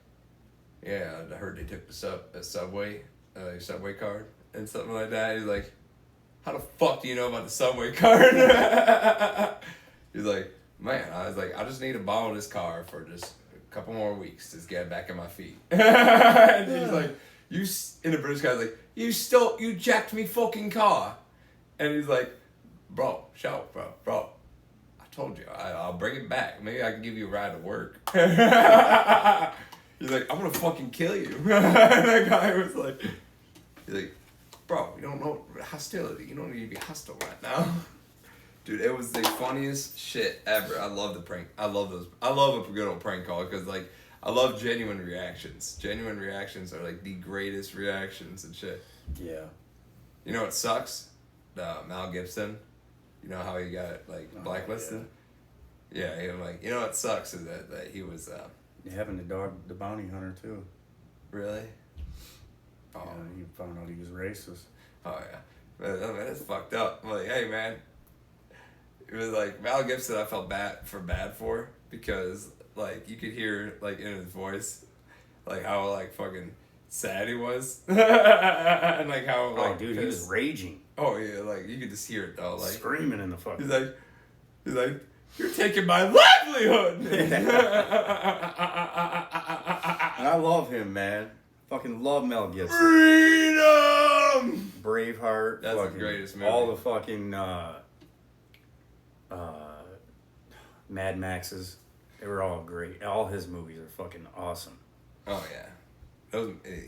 yeah, I heard they took the subway card and something like that. He's like, how the fuck do you know about the subway card? He's like, man, I was like, I just need to borrow this car for just a couple more weeks to get back on my feet. And he's like, and the British guy's like, you jacked me fucking car. And he's like, bro, bro. I told you, I'll bring it back. Maybe I can give you a ride to work. He's like, I'm gonna fucking kill you. And that guy was like, he's like, bro, you don't know hostility. You don't need to be hostile right now. Dude, it was the funniest shit ever. I love the prank. I love those. I love a good old prank call because like, I love genuine reactions. Genuine reactions are like the greatest reactions and shit. Yeah. You know what sucks? Mel Gibson. You know how he got like blacklisted? Yeah, you know what sucks is that he was having the dog, the bounty hunter too. Really? Oh. Yeah, he found out he was racist. Oh yeah. Man, that's fucked up. I'm like, hey man. It was like Mel Gibson I felt bad for because like you could hear like in his voice like how like fucking sad he was. And like how like dude, he was raging. Oh yeah, like you could just hear it though, like screaming in the fucking. He's like, you're taking my livelihood. And I love him, man. Fucking love Mel Gibson. Freedom. Braveheart. That's the greatest movie. All the fucking Mad Maxes. They were all great. All his movies are fucking awesome. Oh yeah,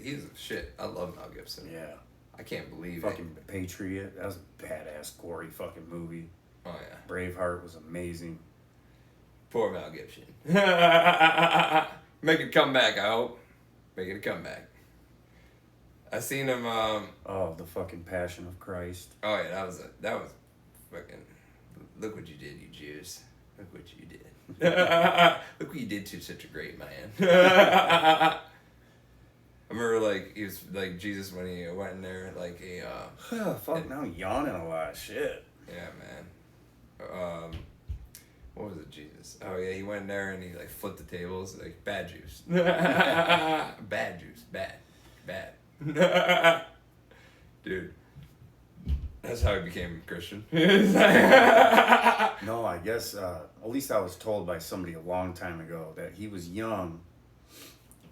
he's shit. I love Mel Gibson. Yeah. I can't believe fucking Patriot. That was a badass, gory fucking movie. Oh yeah. Braveheart was amazing. Poor Mel Gibson. Make a comeback, I hope. Making a comeback. I seen him. The fucking Passion of Christ. Oh yeah, that was fucking. Look what you did, you Jews. Look what you did. Look what you did to such a great man. I remember like he was like Jesus when he went in there like now I'm yawning a lot. Shit. Yeah, man. What was it, Jesus? Oh yeah, he went in there and he like flipped the tables like bad juice. Bad juice. Bad. Dude. That's how he became a Christian. No, I guess at least I was told by somebody a long time ago that he was young.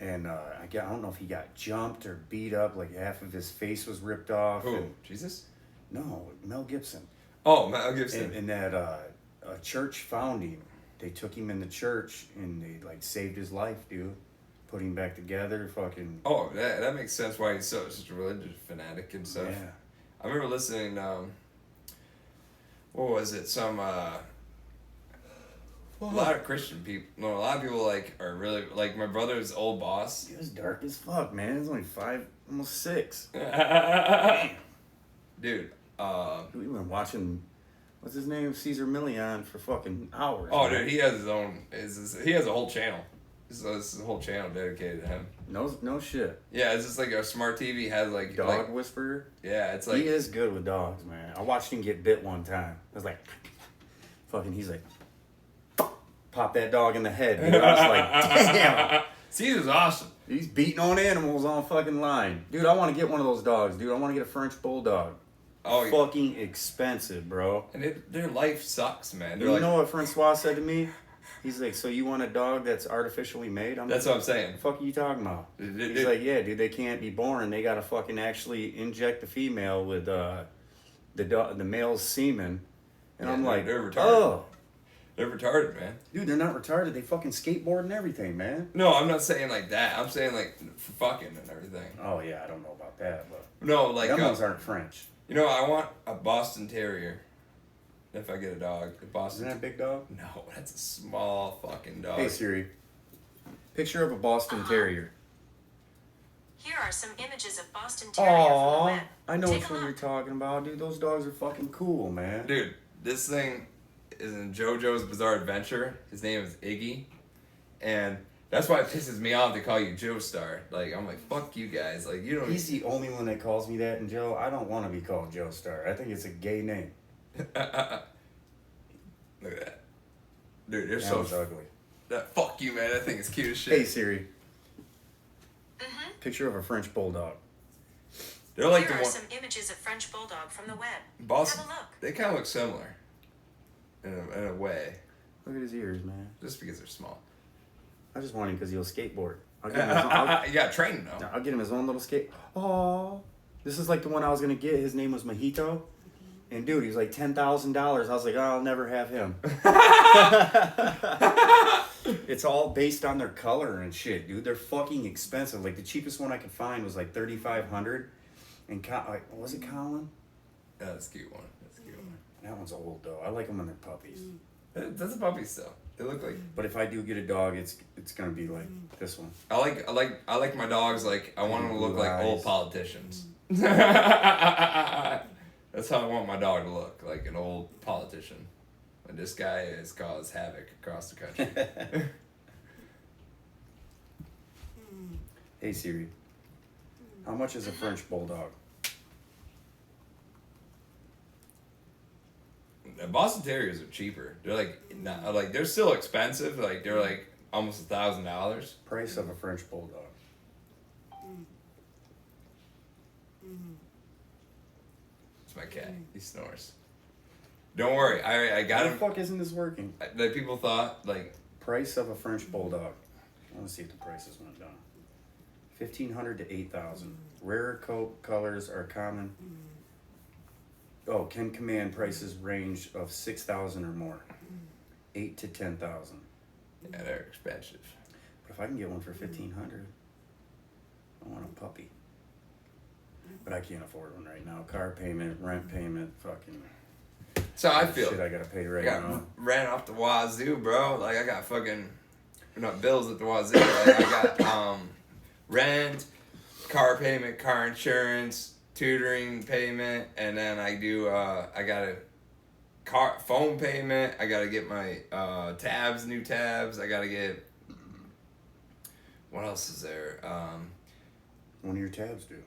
And I don't know if he got jumped or beat up, like half of his face was ripped off. Who? Jesus? No, Mel Gibson. Oh, Mel Gibson. And that a church found him. They took him in the church and they like saved his life, dude. Put him back together, fucking. Oh, that makes sense why he's such a religious fanatic and stuff. Yeah. I remember listening. What was it? A lot of Christian people. No, a lot of people like are really like my brother's old boss. It was dark as fuck, man. It was only 5, almost 6. Dude. We've been watching. What's his name? Caesar Million for fucking hours. Oh, man. dude, he has his own. He has a whole channel. This is a whole channel dedicated to him. No shit. Yeah, it's just like a smart TV has like Dog whisperer. Yeah, it's like he is good with dogs, man. I watched him get bit one time. I was like, fucking. He's like, pop that dog in the head. Dude. I was like, damn. Caesar's awesome. He's beating on animals on fucking line. Dude, I want to get one of those dogs, dude. I want to get a French bulldog. Oh, yeah. Fucking expensive, bro. And their life sucks, man. You know what Francois said to me? He's like, so you want a dog that's artificially made? That's what I'm saying. What the fuck are you talking about? He's like, yeah, dude, they can't be born. They gotta fucking actually inject the female with the male's semen. And Yeah, I'm like, they're retarded. oh. They're retarded, man. Dude, they're not retarded. They fucking skateboard and everything, man. No, I'm not saying like that. I'm saying like for fucking and everything. Oh, yeah, I don't know about that, but... No, like... Them ones aren't French. You know, I want a Boston Terrier. If I get a dog, a Boston. Isn't that a big dog? No, that's a small fucking dog. Hey Siri, picture of a Boston Terrier. Here are some images of Boston Terrier from the Aww, web. I know Take which a one you're look. talking about, dude. Those dogs are fucking cool, man. Dude, this thing is in JoJo's Bizarre Adventure. His name is Iggy, and that's why it pisses me off to call you Joestar. Like, I'm like, fuck you guys. Like, you don't. He's the only one that calls me that, and Joe, I don't want to be called Joe Star. I think it's a gay name. Look at that, dude. You're That so was ugly. fuck you, man. That thing is cute as shit. Hey Siri, picture of a French bulldog. They're like Here the are one. some images of French bulldog from the web. Boston. Have a look. They kind of look similar. In a way, Look at his ears, man. just because they're small. I just want him because he'll skateboard. I'll get him his own, You got training though. I'll get him his own little skate. Oh, this is like the one I was gonna get. His name was Mojito, and dude, he was like $10,000. I was like, oh, I'll never have him. It's all based on their color and shit, dude. They're fucking expensive. Like the cheapest one I could find was like $3,500. And was it Colin? That's a cute one. That's a cute one. That one's old though. I like them when they're puppies. That's a puppy still. They look like. But if I do get a dog, it's gonna be like this one. I like my dogs. Like I want them to look Blue like old eyes. politicians. That's how I want my dog to look, like an old politician. And this guy has caused havoc across the country. Hey Siri, how much is a French bulldog? The Boston Terriers are cheaper. They're like they're still expensive. Like they're like almost $1,000. Price of a French bulldog. It's my cat. He snores. Don't worry. I got How the him. fuck isn't this working? Like people thought like Price of a French bulldog. I want to see if the prices went down. 1,500 to 8,000. Rarer coat colors are common. Oh, can command prices range of 6,000 or more. 8 to 10,000. yeah, they're expensive. But if I can get one for 1,500, I want a puppy. But I can't afford one right now. Car payment, rent payment, fucking. So I feel. Shit I gotta pay I right got now. ran off the wazoo, bro. Like I got fucking not bills at the wazoo. Like I got rent, car payment, car insurance, tutoring payment, and then I do I got a phone payment. I gotta get my new tabs. I gotta get what else is there? One of your tabs due.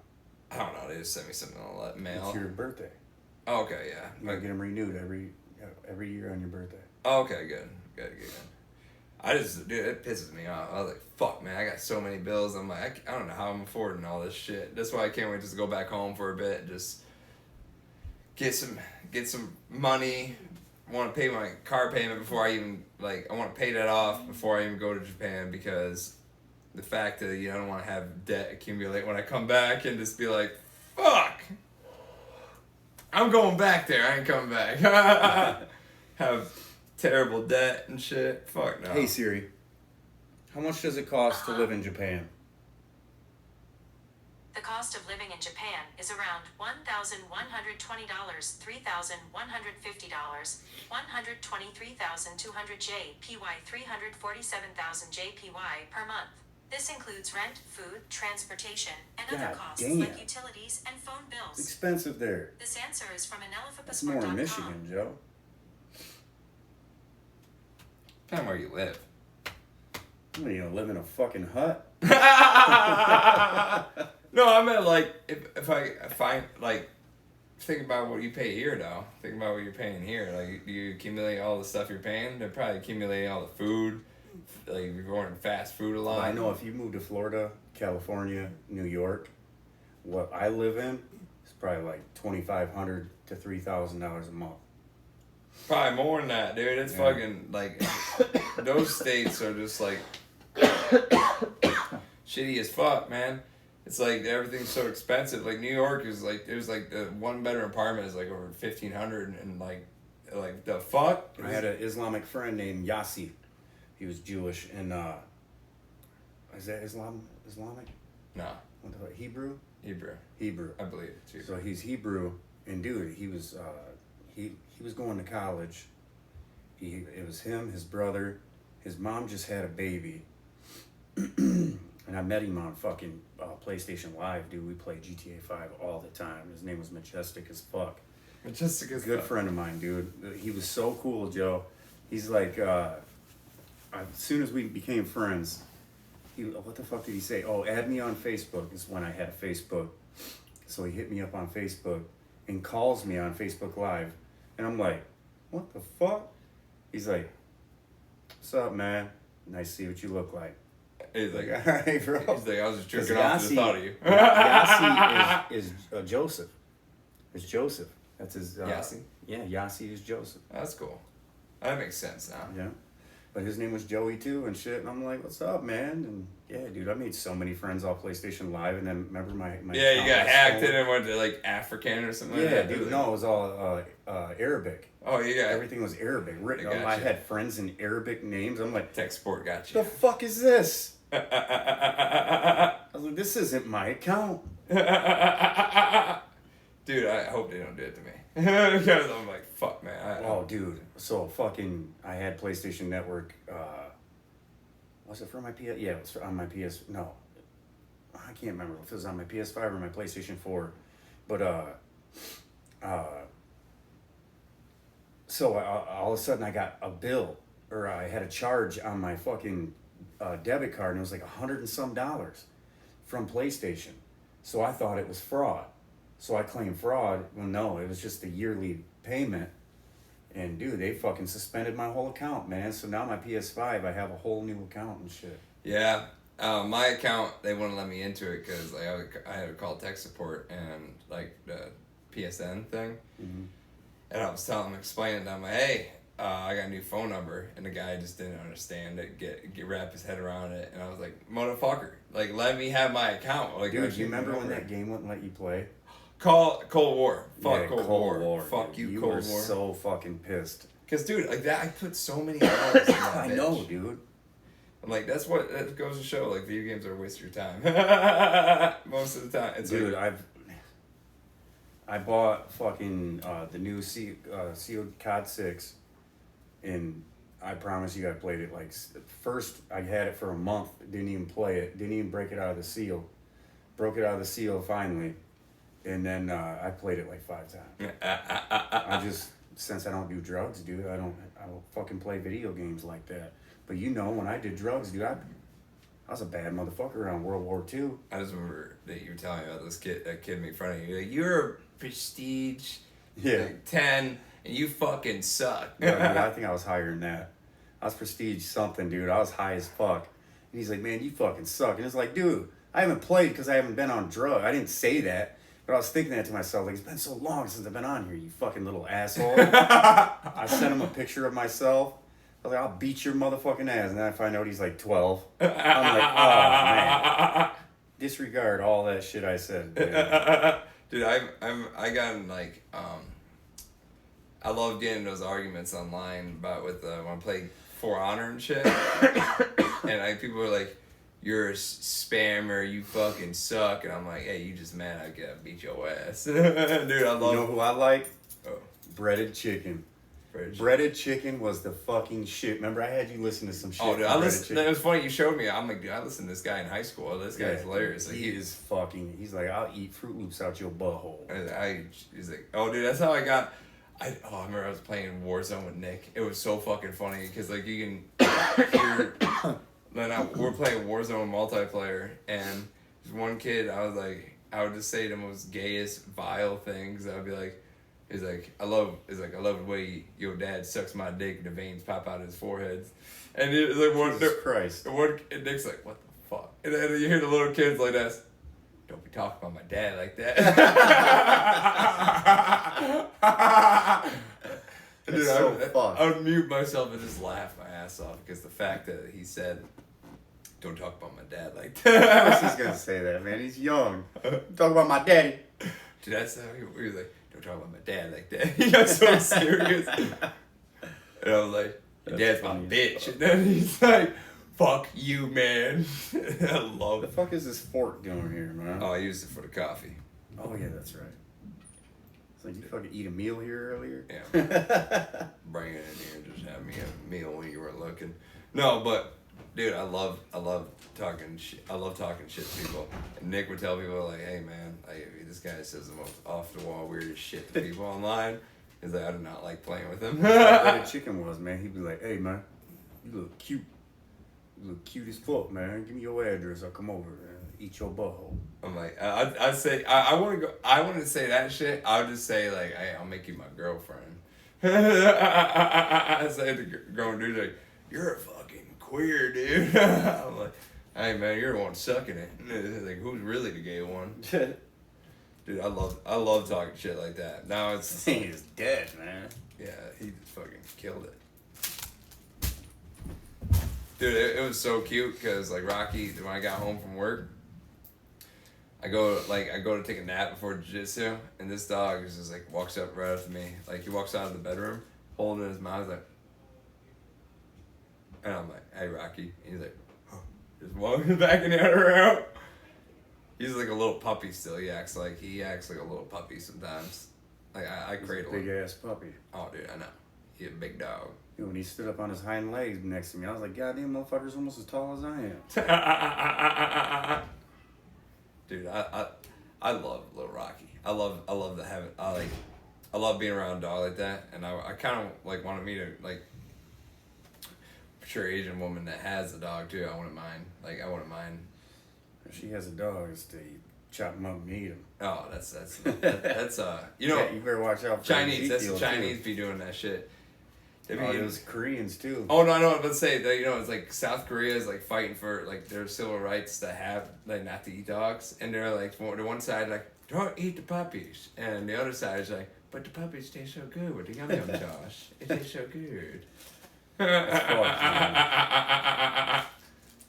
I don't know. They just sent me something on the mail. It's your birthday. Oh, okay, yeah. You gotta get them renewed every year on your birthday. Oh, okay, good. I just, dude, it pisses me off. I was like, fuck, man, I got so many bills. I'm like, I don't know how I'm affording all this shit. That's why I can't wait just to go back home for a bit and just get some money. I want to pay my car payment before I even, I want to pay that off before I even go to Japan because the fact that, I don't want to have debt accumulate when I come back and just be like, fuck, I'm going back there. I ain't coming back. Have terrible debt and shit. Fuck no. Hey Siri, how much does it cost to live in Japan? The cost of living in Japan is around $1,120, $3,150, $123,200 JPY, $347,000 JPY per month. This includes rent, food, transportation, and other God costs damn. like utilities and phone It's bills. expensive there. This answer is from That's more in anelphapassport.com. Michigan, Joe. Depending on where you live. What, you gonna live in a fucking hut? No, I meant if I find think about what you pay here though. Think about what you're paying here. Like, do you accumulate all the stuff you're paying? They're probably accumulating all the food. Like, you're ordering fast food a lot. I know if you move to Florida, California, New York, what I live in is probably like $2,500 to $3,000 a month. Probably more than that, dude. It's Yeah. fucking those states are just shitty as fuck, man. It's like everything's so expensive. Like New York is there's the one bedroom apartment is over $1,500 and the fuck. I had an Islamic friend named Yassi. He was Jewish and is that Islamic? No, What the fuck? Hebrew? Hebrew, Hebrew. I believe it's Hebrew. So he's Hebrew And dude, he was going to college. It was him, his brother, his mom just had a baby, and I met him on fucking PlayStation Live, dude. We played GTA 5 all the time. His name was Majestic as fuck. Majestic as Good fuck. friend of mine, dude. He was so cool, Joe. He's like, as soon as we became friends, what the fuck did he say? Oh, add me on Facebook is when I had a Facebook. So he hit me up on Facebook and calls me on Facebook Live. And I'm like, what the fuck? He's like, what's up, man? Nice to see what you look like. He's like, All right, bro. he's like, I was just 'Cause jerking off to the thought of you. Yassi is Joseph. It's Joseph. That's his. Yassi? Yeah, Yassi is Joseph. That's cool. That makes sense now. Yeah. But his name was Joey too and shit. And I'm like, what's up, man? And yeah, dude, I made so many friends off PlayStation Live. And then remember my Yeah, you account got was hacked stolen? and went to like African or something Yeah, like that. dude. Like, No, it was all Arabic. Oh, you got Everything was Arabic. Written. I gotcha. I had friends in Arabic names. I'm like, tech support got the you. fuck is this? I was like, this isn't my account. Dude, I hope they don't do it to me. Because I'm like, fuck, man. Oh, dude. So fucking, I had PlayStation Network. Was it for my PS? Yeah, it was on my PS. No, I can't remember if it was on my PS5 or my PlayStation 4. But so all of a sudden I got a bill, or I had a charge on my fucking debit card, and it was like $100 and some from PlayStation. So I thought it was fraud. So I claimed fraud. Well, no, it was just a yearly payment. And dude, they fucking suspended my whole account, man. So now my PS5, I have a whole new account and shit. Yeah. My account, they wouldn't let me into it because like, I had to call tech support and like the PSN thing. Mm-hmm. And I was explaining to them, like, hey, I got a new phone number. And the guy just didn't understand it, wrap his head around it. And I was like, motherfucker, like, let me have my account. Like, Dude, you remember when that game wouldn't let you play? Cold War. Fuck Yeah, Cold War. Fuck dude. you, You Cold were War. so fucking pissed. Because, dude, like that, I put so many hours in that I bitch. know, dude. I'm like, that goes to show, like, video games are a waste of your time. Most of the time. It's Dude, like, I bought fucking the new sealed COD 6, and I promise you I played it like first. I had it for a month, didn't even play it, didn't even break it out of the seal. Broke it out of the seal finally, and then I played it like 5 times. I just, since I don't do drugs, dude, I don't fucking play video games like that. But you know, when I did drugs, dude, I was a bad motherfucker around World War II. I just remember that you were telling me about that kid made fun of you. Like, you're a prestige like 10, and you fucking suck. Yeah, dude, I think I was higher than that. I was prestige something, dude. I was high as fuck. And he's like, man, you fucking suck. And it's like, dude, I haven't played because I haven't been on drugs. I didn't say that. But I was thinking that to myself, like, it's been so long since I've been on here, you fucking little asshole. I sent him a picture of myself. I was like, I'll beat your motherfucking ass. And then I find out he's like 12. I'm like, oh, man. Disregard all that shit I said, dude. Dude, I got in, like, I love getting those arguments online about when I play For Honor and shit. And people are like, you're a spammer, you fucking suck. And I'm like, hey, you just mad I gotta beat your ass. Dude, I love You know who I like? Oh. Breaded chicken. Breaded chicken was the fucking shit. Remember, I had you listen to some shit. Oh, dude, from I Breaded listened. Chicken? It was funny. You showed me. I'm like, dude, I listened to this guy in high school. This guy's hilarious. Like, He is fucking. He's like, I'll eat Fruit Loops out your butthole. He's like, oh, dude, that's how I got. I remember I was playing Warzone with Nick. It was so fucking funny because like you can hear. Then we're playing Warzone multiplayer, and there's one kid. I would just say the most gayest, vile things. I'd be like. I love the way your dad sucks my dick and the veins pop out of his forehead. And it's like Jesus Christ. And Nick's like, what the fuck? And then you hear the little kids like that. Don't be talking about my dad like that. Dude, so fucked. I would mute myself and just laugh my ass off because the fact that he said, don't talk about my dad like that. Of course he's gonna say that, man. He's young. Talk about my daddy. Dude, that's how he was like, don't talk about my dad like that. He got so serious. And I was like, your dad's my funny as bitch. fuck. And then he's like, fuck you, man. I love What the it. fuck is this fork doing here, man? Oh, I used it for the coffee. Oh yeah, that's right. It's like, you fucking eat a meal here earlier? Yeah. Bring it in here and just have me a meal when you weren't looking. No, but dude, I love talking shit. I love talking shit to people. And Nick would tell people like, "Hey man, this guy says the most off the wall weirdest shit to people online." He's like, I do not like playing with him. Breaded chicken was, man. He'd be like, "Hey man, you look cute. You look cute as fuck, man. Give me your address. I'll come over and eat your butthole." I'm like, I'd say I want to go. I wouldn't say that shit. I would just say like, "Hey, I'll make you my girlfriend." I say to grown dude like, "You're a fucking queer dude." I'm like, "Hey man, you're the one sucking it." Like, who's really the gay one? Dude, I love talking shit like that. Now it's This thing is dead, man. yeah, he just fucking killed it. Dude, it was so cute because like Rocky, when I got home from work, I go to take a nap before jiu-jitsu, and this dog is just like walks up right up to me. Like he walks out of the bedroom, holding in his mouth like, and I'm like, "Hey Rocky," and he's like, huh. Just walking back in the other room. He's like a little puppy still. He acts like a little puppy sometimes. Like I cradle Big him. ass puppy. Oh dude, I know. He's a big dog. You know, when he stood up on his hind legs next to me, I was like, "Goddamn, motherfucker's almost as tall as I am." Dude, I love little Rocky. I love the habit. I love being around a dog like that, and I kind of like wanted me to like. I'm sure Asian woman that has a dog too. I wouldn't mind. Like I wouldn't mind. If she has a dog, it's to chop him up and eat him. Oh, that's you know Yeah, you better watch out for Chinese. That's the Ezekiel, Chinese too. be doing that shit. They be Oh, eating- those Koreans too. Oh no, no, let's say that it's like South Korea is like fighting for like their civil rights to have like not to eat dogs, and they're like the one side like don't eat the puppies, and the other side is like but the puppies taste so good with the yum yum sauce. It tastes so good. That's fucked, man.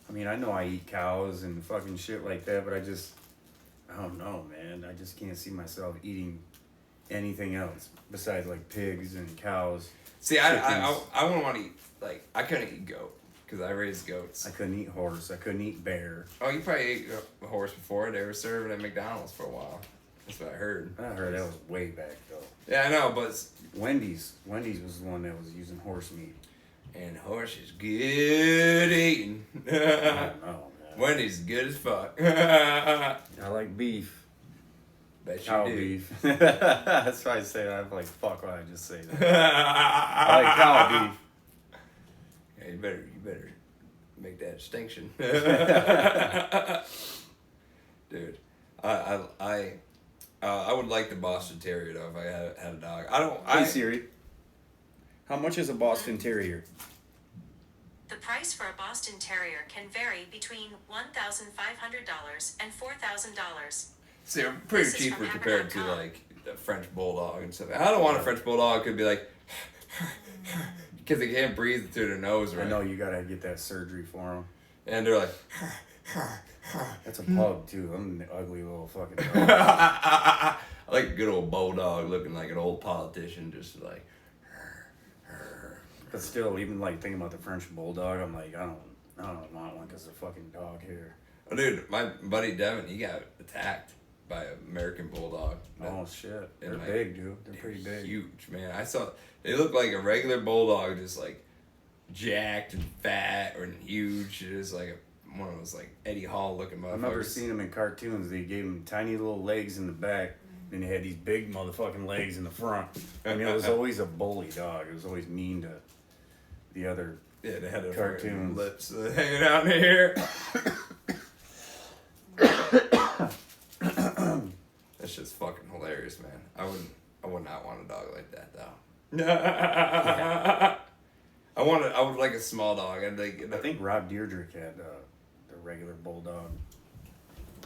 I mean, I know I eat cows and fucking shit like that, but I don't know, man. I just can't see myself eating anything else besides like pigs and cows. See, I chickens. wouldn't want to eat like I couldn't eat goat because I raised goats. I couldn't eat horse. I couldn't eat bear. Oh, you probably ate a horse before. They were serving at McDonald's for a while. That's what I heard. I heard that was way back though. Yeah, I know, but Wendy's was the one that was using horse meat. and horse is good eating. I don't know, man. Wendy's good as fuck. I like beef. Bet you Cow do. beef. That's why I say that. I'm like, fuck, why I just say that? I like cow beef. Yeah, you better make that distinction. Dude, I would like the Boston Terrier though if I had a dog. Hey Siri, how much is a Boston Terrier? The price for a Boston Terrier can vary between $1,500 and $4,000. See, I'm pretty This is cheaper from compared to Hammer.com. like the French Bulldog and stuff. I don't want a French Bulldog. Could be like because they can't breathe through their nose, right? I know you gotta get that surgery for him. And they're like, That's a pug too. I'm an ugly little fucking dog. I like a good old bulldog looking like an old politician, just like. But still, even like thinking about the French bulldog, I'm like, I don't want one because of fucking dog hair. Oh, dude, my buddy Devin, he got attacked by an American bulldog. Oh shit, they're And, like, big, dude. They're pretty big. Huge, man. I saw they look like a regular bulldog, just like jacked and fat and huge. Just like one of those like Eddie Hall looking motherfuckers. I remember seeing them in cartoons. They gave them tiny little legs in the back, and they had these big motherfucking legs in the front. I mean, it was always a bully dog. It was always mean to the other. Yeah, they had their Cartoons. lips hanging out in here. That's just fucking hilarious, man. I would not want a dog like that though. I would like a small dog. I'd like. I think Rob Deirdrick had the regular bulldog.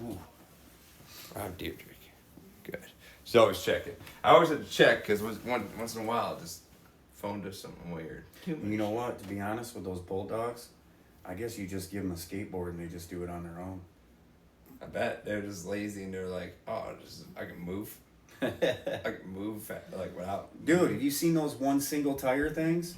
Ooh. Rob Deirdrick. Good. Just always check it. I always have to check because once in a while, just phone does something weird. You know what? To be honest, with those bulldogs, I guess you just give them a skateboard and they just do it on their own. I bet they're just lazy and they're like, oh, I can move. I can move like without. Dude, have you seen those one single tire things?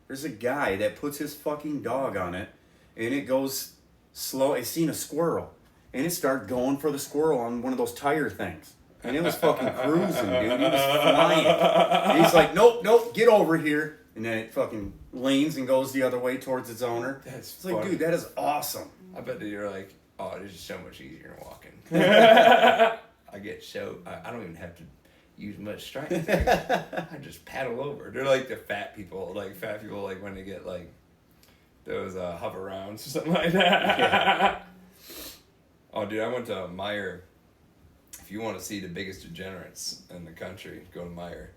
There's a guy that puts his fucking dog on it and it goes slow. I seen a squirrel and it started going for the squirrel on one of those tire things. And it was fucking cruising, dude. He was flying. And he's like, nope, get over here. And then it fucking lanes and goes the other way towards its owner. That's It's like, funny. dude, that is awesome. I bet that you're like, oh, this is so much easier than walking. I get I don't even have to use much strength. I just paddle over. They're like the fat people like when they get like those hover rounds or something like that. Yeah. Oh, dude, I went to Meyer. If you want to see the biggest degenerates in the country, go to Meyer.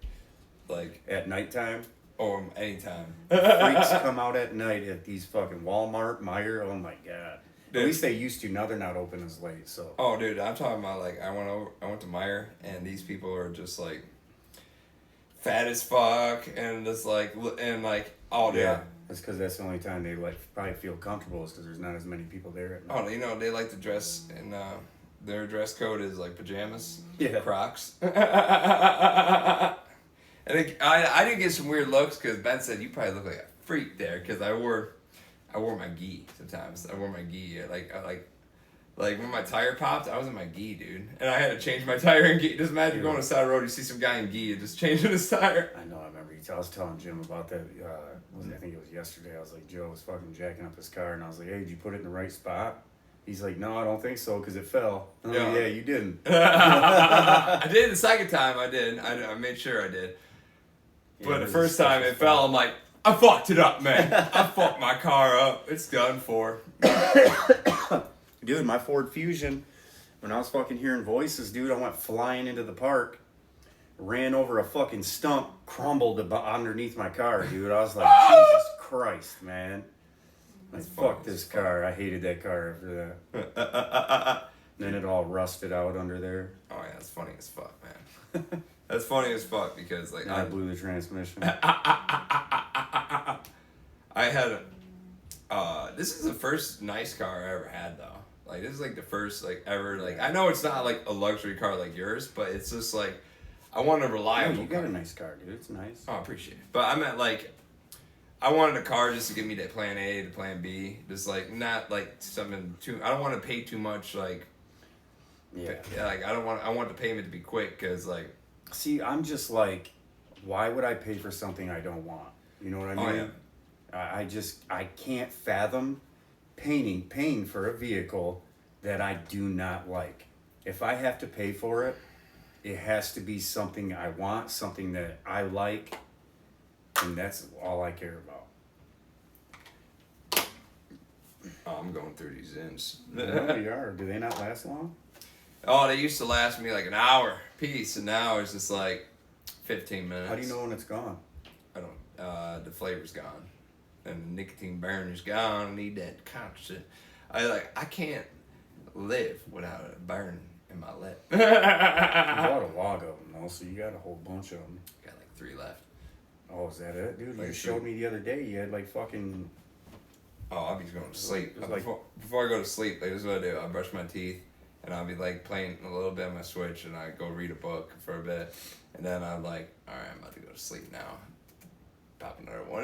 Like, At nighttime, or anytime. freaks come out at night at these fucking Walmart, Meijer. Oh my god. Dude. At least they used to. Now they're not open as late. So. Oh, dude, I'm talking about like I went to Meyer, and these people are just like fat as fuck, and just like oh, dude. Yeah. That's because that's the only time they like probably feel comfortable is because there's not as many people there at night. Oh, you know, they like to dress in, their dress code is like pajamas, Yeah. Crocs. I think I did get some weird looks because Ben said you probably look like a freak there because I wore my gi sometimes. I wore my gi like when my tire popped, I was in my gi, dude, and I had to change my tire in gi. Just imagine going on the side of the road, you see some guy in gi and just changing his tire. I know. I remember. I was telling Jim about that. I think it was yesterday. I was like, Joe was fucking jacking up his car, and I was like, hey, did you put it in the right spot? He's like, no, I don't think so, because it fell. I'm like, Yeah. yeah, you didn't. I did the second time. I did. I made sure I did. Yeah, But it the was first a time special it fell, spot. I'm like, I fucked it up, man. I fucked my car up. It's done for. Dude, my Ford Fusion, when I was fucking hearing voices, dude, I went flying into the park, ran over a fucking stump, crumbled underneath my car, dude. I was like, Jesus Christ, man. Like, fuck this car. I hated that car after that. Then it all rusted out under there. Oh yeah, that's funny as fuck, man. That's funny as fuck because like And I blew the transmission. I had this is the first nice car I ever had though. Like this is like the first like ever like I know it's not like a luxury car like yours, but it's just like I want a Yeah, reliable you got car. a nice car, dude. It's nice. Oh, I appreciate it. But I meant like I wanted a car just to give me that plan A to plan B. Just like not like something too I don't want to pay too much like Yeah. like I want the payment to be quick cuz like See, I'm just like, why would I pay for something I don't want? You know what I mean? Oh, yeah. I can't fathom paying for a vehicle that I do not like. If I have to pay for it, it has to be something I want, something that I like, and that's all I care about. oh, I'm going through these ends. No, you are. Do they not last long? Oh, they used to last me like an hour piece, and now it's just like 15 minutes. How do you know when it's gone? I don't. The flavor's gone, and the nicotine burn is gone. I need that constant. I can't live without a burn in my lip. You bought a log of them, though, so you got a whole bunch of them. Got like 3 left. Oh, is that it, dude? You Like showed me the other day. You had like fucking. Oh, I'll be going to sleep. It's like- Before I go to sleep, like, this is what I do. I brush my teeth, and I'll be like playing a little bit on my Switch, and I go read a book for a bit, and then I'm like, all right, I'm about to go to sleep now. Pop another one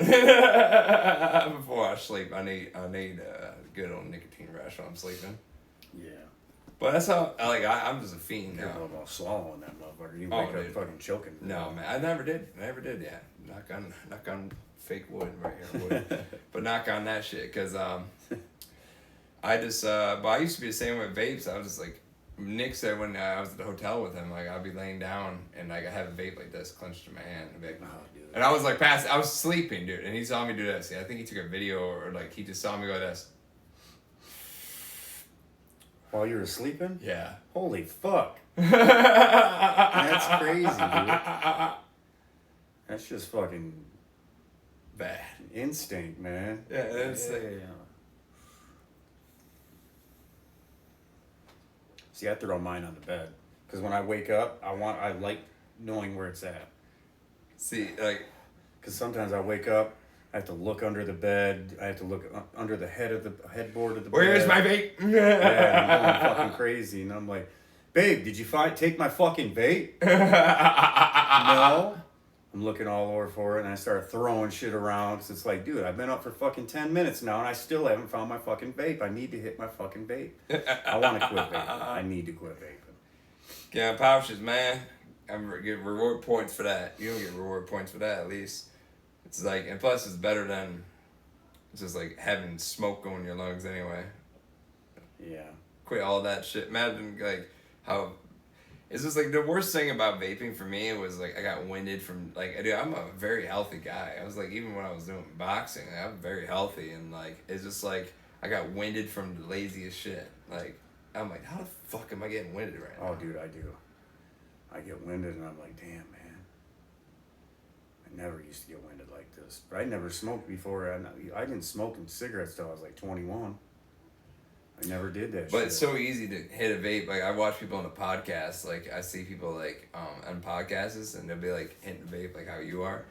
before I sleep. I need a good old nicotine rush while I'm sleeping. Yeah. But that's how I'm just a fiend You're now. about swallowing that motherfucker. You Oh, wake up dude. fucking choking. No, man, I never did. Yeah, knock on fake wood right here, wood. But knock on that shit, cause I just but I used to be the same with vapes. I was just like Nick said when I was at the hotel with him, like I'd be laying down and like I have a vape like this clenched in my hand, and, like, Oh, dude. and I was like I was sleeping, dude, and he saw me do this. I think he took a video or like he just saw me go like this. While you were sleeping? Yeah. Holy fuck. That's crazy, dude. That's just fucking Bad. instinct, man. Yeah, it's like, See, I throw mine on the bed because when I wake up, I like knowing where it's at. see, like, Because sometimes I wake up, I have to look under the bed. I have to look under the headboard of the where's bed. my vape? Yeah, I'm going fucking crazy, and I'm like, babe, did you take my fucking vape? No. I'm looking all over for it, and I start throwing shit around. Cause it's like, dude, I've been up for fucking 10 minutes now, and I still haven't found my fucking vape. I need to hit my fucking vape. I want to quit vaping. I need to quit vaping. Get on pouches, man. I'm get reward points for that. You don't get reward points for that, at least. It's like, and plus it's better than just like having smoke going in your lungs anyway. Yeah. Quit all that shit. Imagine like how it's just like the worst thing about vaping for me was like I got winded from like dude, I'm a very healthy guy. I was like even when I was doing boxing, I'm very healthy and like it's just like I got winded from the laziest shit. Like I'm like, how the fuck am I getting winded right now? Oh, dude, I do. I get winded and I'm like, damn, man. I never used to get winded like this. But I never smoked before. I didn't smoke in cigarettes till I was like 21. I never did that shit. But it's so easy to hit a vape. Like I watch people on the podcast. Like I see people like on podcasts and they'll be like hitting the vape like how you are,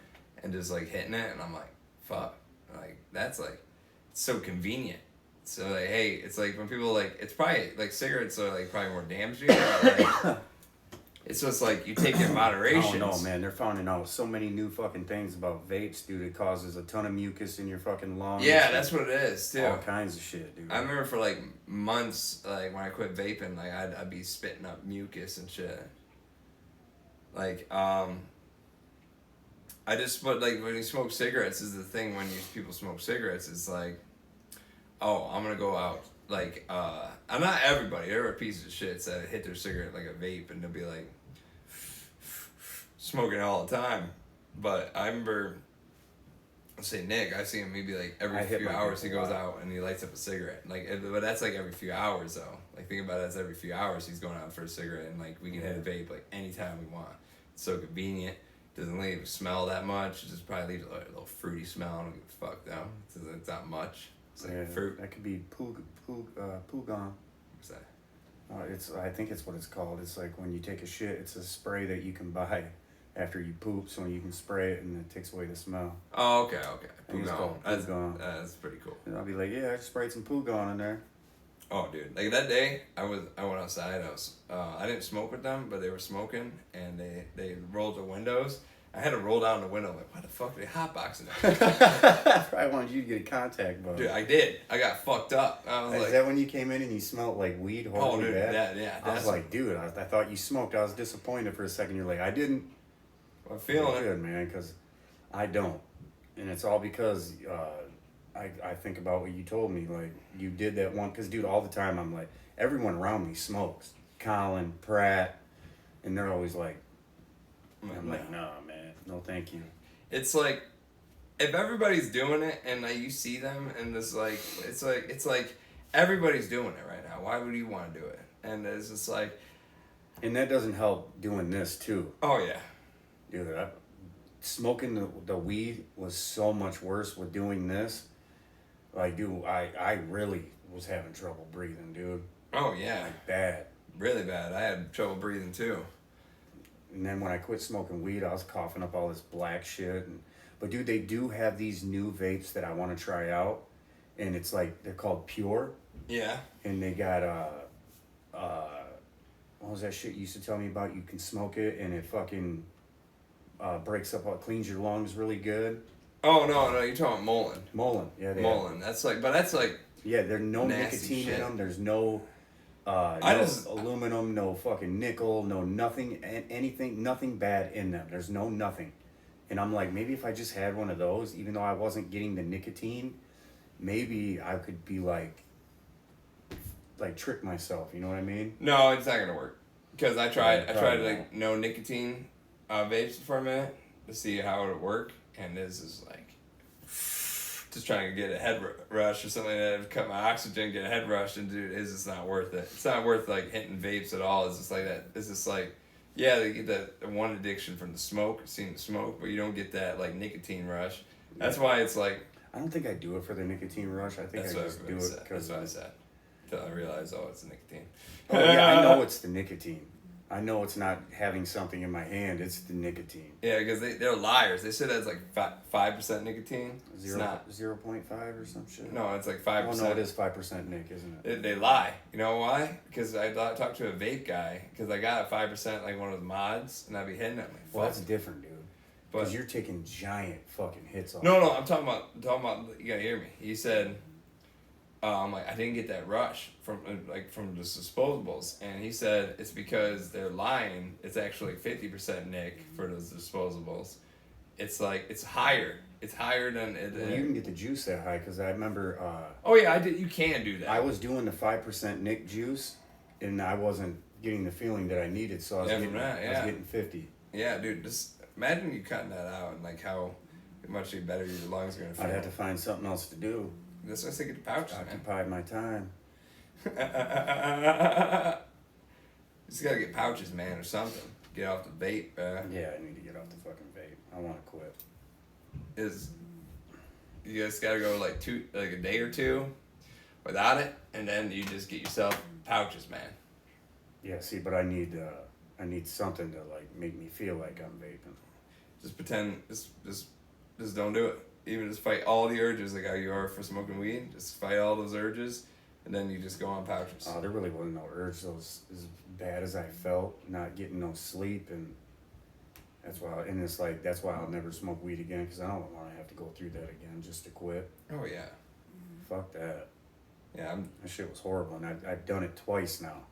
and just like hitting it, and I'm like, fuck, like that's like it's so convenient. So like hey, it's like when people like it's probably like cigarettes are like probably more damaging. But, like, it's just like you take it in moderation. Oh no, man! They're finding out so many new fucking things about vapes, dude. It causes a ton of mucus in your fucking lungs. Yeah, that's what it is too. All kinds of shit, dude. I remember for like months, like when I quit vaping, like I'd be spitting up mucus and shit. Like I just but like when you smoke cigarettes is the thing when people smoke cigarettes is like, oh I'm gonna go out like I'm not everybody. There are pieces of shit that hit their cigarette like a vape and they'll be like smoking it all the time. But I remember. Let's say Nick, I see him maybe like every few hours he goes out and he lights up a cigarette. Like, but that's like every few hours though. Like think about it, that's every few hours he's going out for a cigarette and like we can hit a vape like anytime we want. It's so convenient. Doesn't leave a smell that much. It just probably leaves a little fruity smell. I don't give a fuck though. It's not much. It's like fruit. That could be Pugon. What's that? I think it's what it's called. It's like when you take a shit, it's a spray that you can buy after you poop, so you can spray it and it takes away the smell. Oh, okay. Pugon. That's pretty cool. And I'll be like, yeah, I just sprayed some Pugon in there. Oh, dude! Like that day, I went outside. I didn't smoke with them, but they were smoking, and they rolled the windows. I had to roll down the window. I'm like, why the fuck are they hotboxing that? I wanted you to get a contact bug. Dude, I did. I got fucked up. I was Is like, that when you came in and you smelled like weed horribly dude, bad? yeah. I was like, dude, I thought you smoked. I was disappointed for a second. You're like, I didn't. I'm feeling it. Good, man, because I don't. And it's all because I think about what you told me. Like, you did that one. Because, dude, all the time I'm like, everyone around me smokes. Colin, Pratt, and they're always like, I'm like, no, man, no thank you. It's like, if everybody's doing it and like, you see them and it's like everybody's doing it right now. Why would you want to do it? And it's just like. And that doesn't help doing this, too. Oh, yeah. Dude, smoking the weed was so much worse with doing this. Like, dude, I really was having trouble breathing, dude. Oh, yeah. Like, bad. Really bad. I had trouble breathing, too. And then when I quit smoking weed, I was coughing up all this black shit. But, dude, they do have these new vapes that I want to try out. And it's like, they're called Pure. Yeah. And they got, what was that shit you used to tell me about? You can smoke it and it fucking breaks up, cleans your lungs really good. Oh, no, you're talking about Molin, yeah. Molin. That's like. Yeah, there's no nicotine shit in them. There's no aluminum, no fucking nickel, no nothing, anything, nothing bad in them. There's no nothing. And I'm like, maybe if I just had one of those, even though I wasn't getting the nicotine, maybe I could be like trick myself. You know what I mean? No, it's not gonna work. Because I tried like no nicotine vapes for a minute to see how it would work, and this is like just trying to get a head rush or something like that. Cut my oxygen, get a head rush, and dude, it's just not worth it. It's not worth like hitting vapes at all. It's just like that. It's just like, yeah, they get that one addiction from the smoke, seeing the smoke, but you don't get that like nicotine rush. That's why it's like. I don't think I do it for the nicotine rush. I think I just do it because. That's what I said. Until I realized, oh, it's the nicotine. Oh yeah, I know it's the nicotine. I know it's not having something in my hand. It's the nicotine. Yeah, because they're liars. They said it's like 5% nicotine. It's not 0.5 or some shit. No, it's like 5%. Oh no, it is 5% Nick, isn't it? They lie. You know why? Because I talked to a vape guy because I got a 5% like one of those mods, and I'd be hitting it. Well, that's different, dude. But because you're taking giant fucking hits off. No, I'm talking about. You gotta hear me. He said like I didn't get that rush from from the disposables, and he said it's because they're lying. It's actually 50% Nick for those disposables. It's like it's higher. It's higher than it. Well, you can get the juice that high because I remember. Oh yeah, I did. You can do that. I was doing the 5% Nick juice, and I wasn't getting the feeling that I needed, so I was, I was getting 50. Yeah, dude. Just imagine you cutting that out and like how much better your lungs are gonna feel. I'd have to find something else to do. That's why I say get the pouches, man. Occupied my time. Just gotta get pouches, man, or something. Get off the vape. Yeah, I need to get off the fucking vape. I want to quit. You just gotta go like a day or two without it, and then you just get yourself pouches, man. Yeah, see, but I need something to like make me feel like I'm vaping. Just pretend, just don't do it. Even just fight all the urges like how you are for smoking weed. Just fight all those urges, and then you just go on pouches. There really wasn't no urge. Those as bad as I felt, not getting no sleep, and that's why I'll never smoke weed again because I don't want to have to go through that again just to quit. Oh yeah. Fuck that. Yeah, that shit was horrible, and I've done it twice now.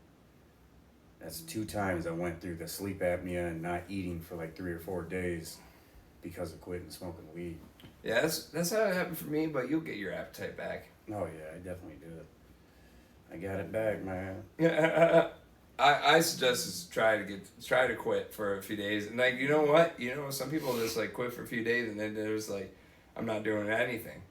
That's 2 times I went through the sleep apnea and not eating for like 3 or 4 days because of quitting smoking weed. Yeah, that's how it happened for me, but you'll get your appetite back. Oh yeah, I definitely did. I got it back, man. I suggest is try to quit for a few days, and like you know what, some people just like quit for a few days and then there's like I'm not doing anything.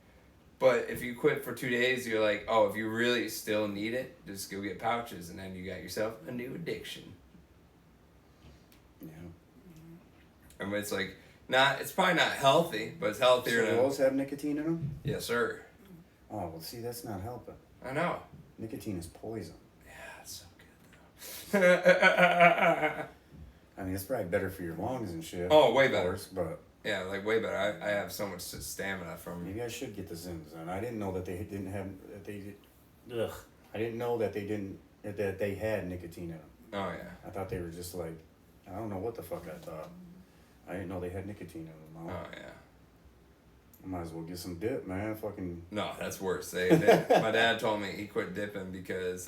But if you quit for 2 days, you're like, oh, if you really still need it, just go get pouches, and then you got yourself a new addiction. Yeah. I mean, it's like it's probably not healthy, but it's healthier. So those have nicotine in them? Yes, sir. Oh well, see, that's not helping. I know. Nicotine is poison. Yeah, it's so good though. I mean, it's probably better for your lungs and shit. Oh, way better. Course, but yeah, like way better. I have so much stamina from. Maybe I should get the Zims then. I didn't know that they didn't have Ugh. I didn't know that they had nicotine in them. Oh yeah. I thought they were just like, I don't know what the fuck I thought. I didn't know they had nicotine in them. Oh yeah. I might as well get some dip, man. Fucking. No, that's worse. My dad told me he quit dipping because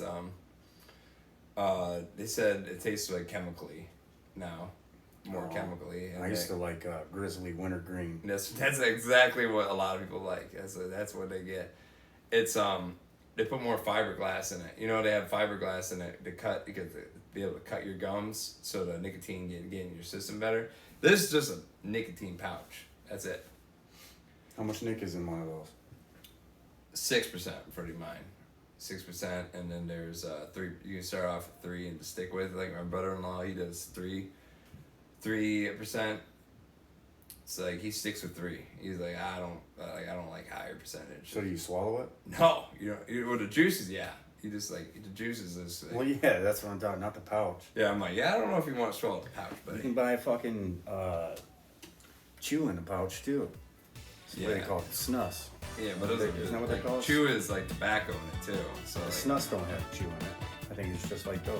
they said it tastes like chemically now. More chemically. And I used to like Grizzly Wintergreen. That's exactly what a lot of people like. That's what they get. It's they put more fiberglass in it. They have fiberglass in it to cut because to be able to cut your gums so the nicotine get in your system better. This is just a nicotine pouch. That's it. How much Nick is in one of those? 6% pretty mine. 6%, and then there's 3. You can start off with 3 and stick with. Like my brother-in-law, he does 3%. It's like he sticks with 3. He's like, I don't like higher percentage. So do you swallow it? No, with the juices, yeah. You just like the juices is. Like, well, yeah, that's what I'm talking. Not the pouch. Yeah, I'm like, yeah, I don't know if you want to swallow the pouch, but you can buy a fucking chew in the pouch too. That's what they call it, snus. Yeah, but those are good. Isn't that what they call it? Chew is like tobacco in it too. So the snus don't have chew in it. I think it's just like those.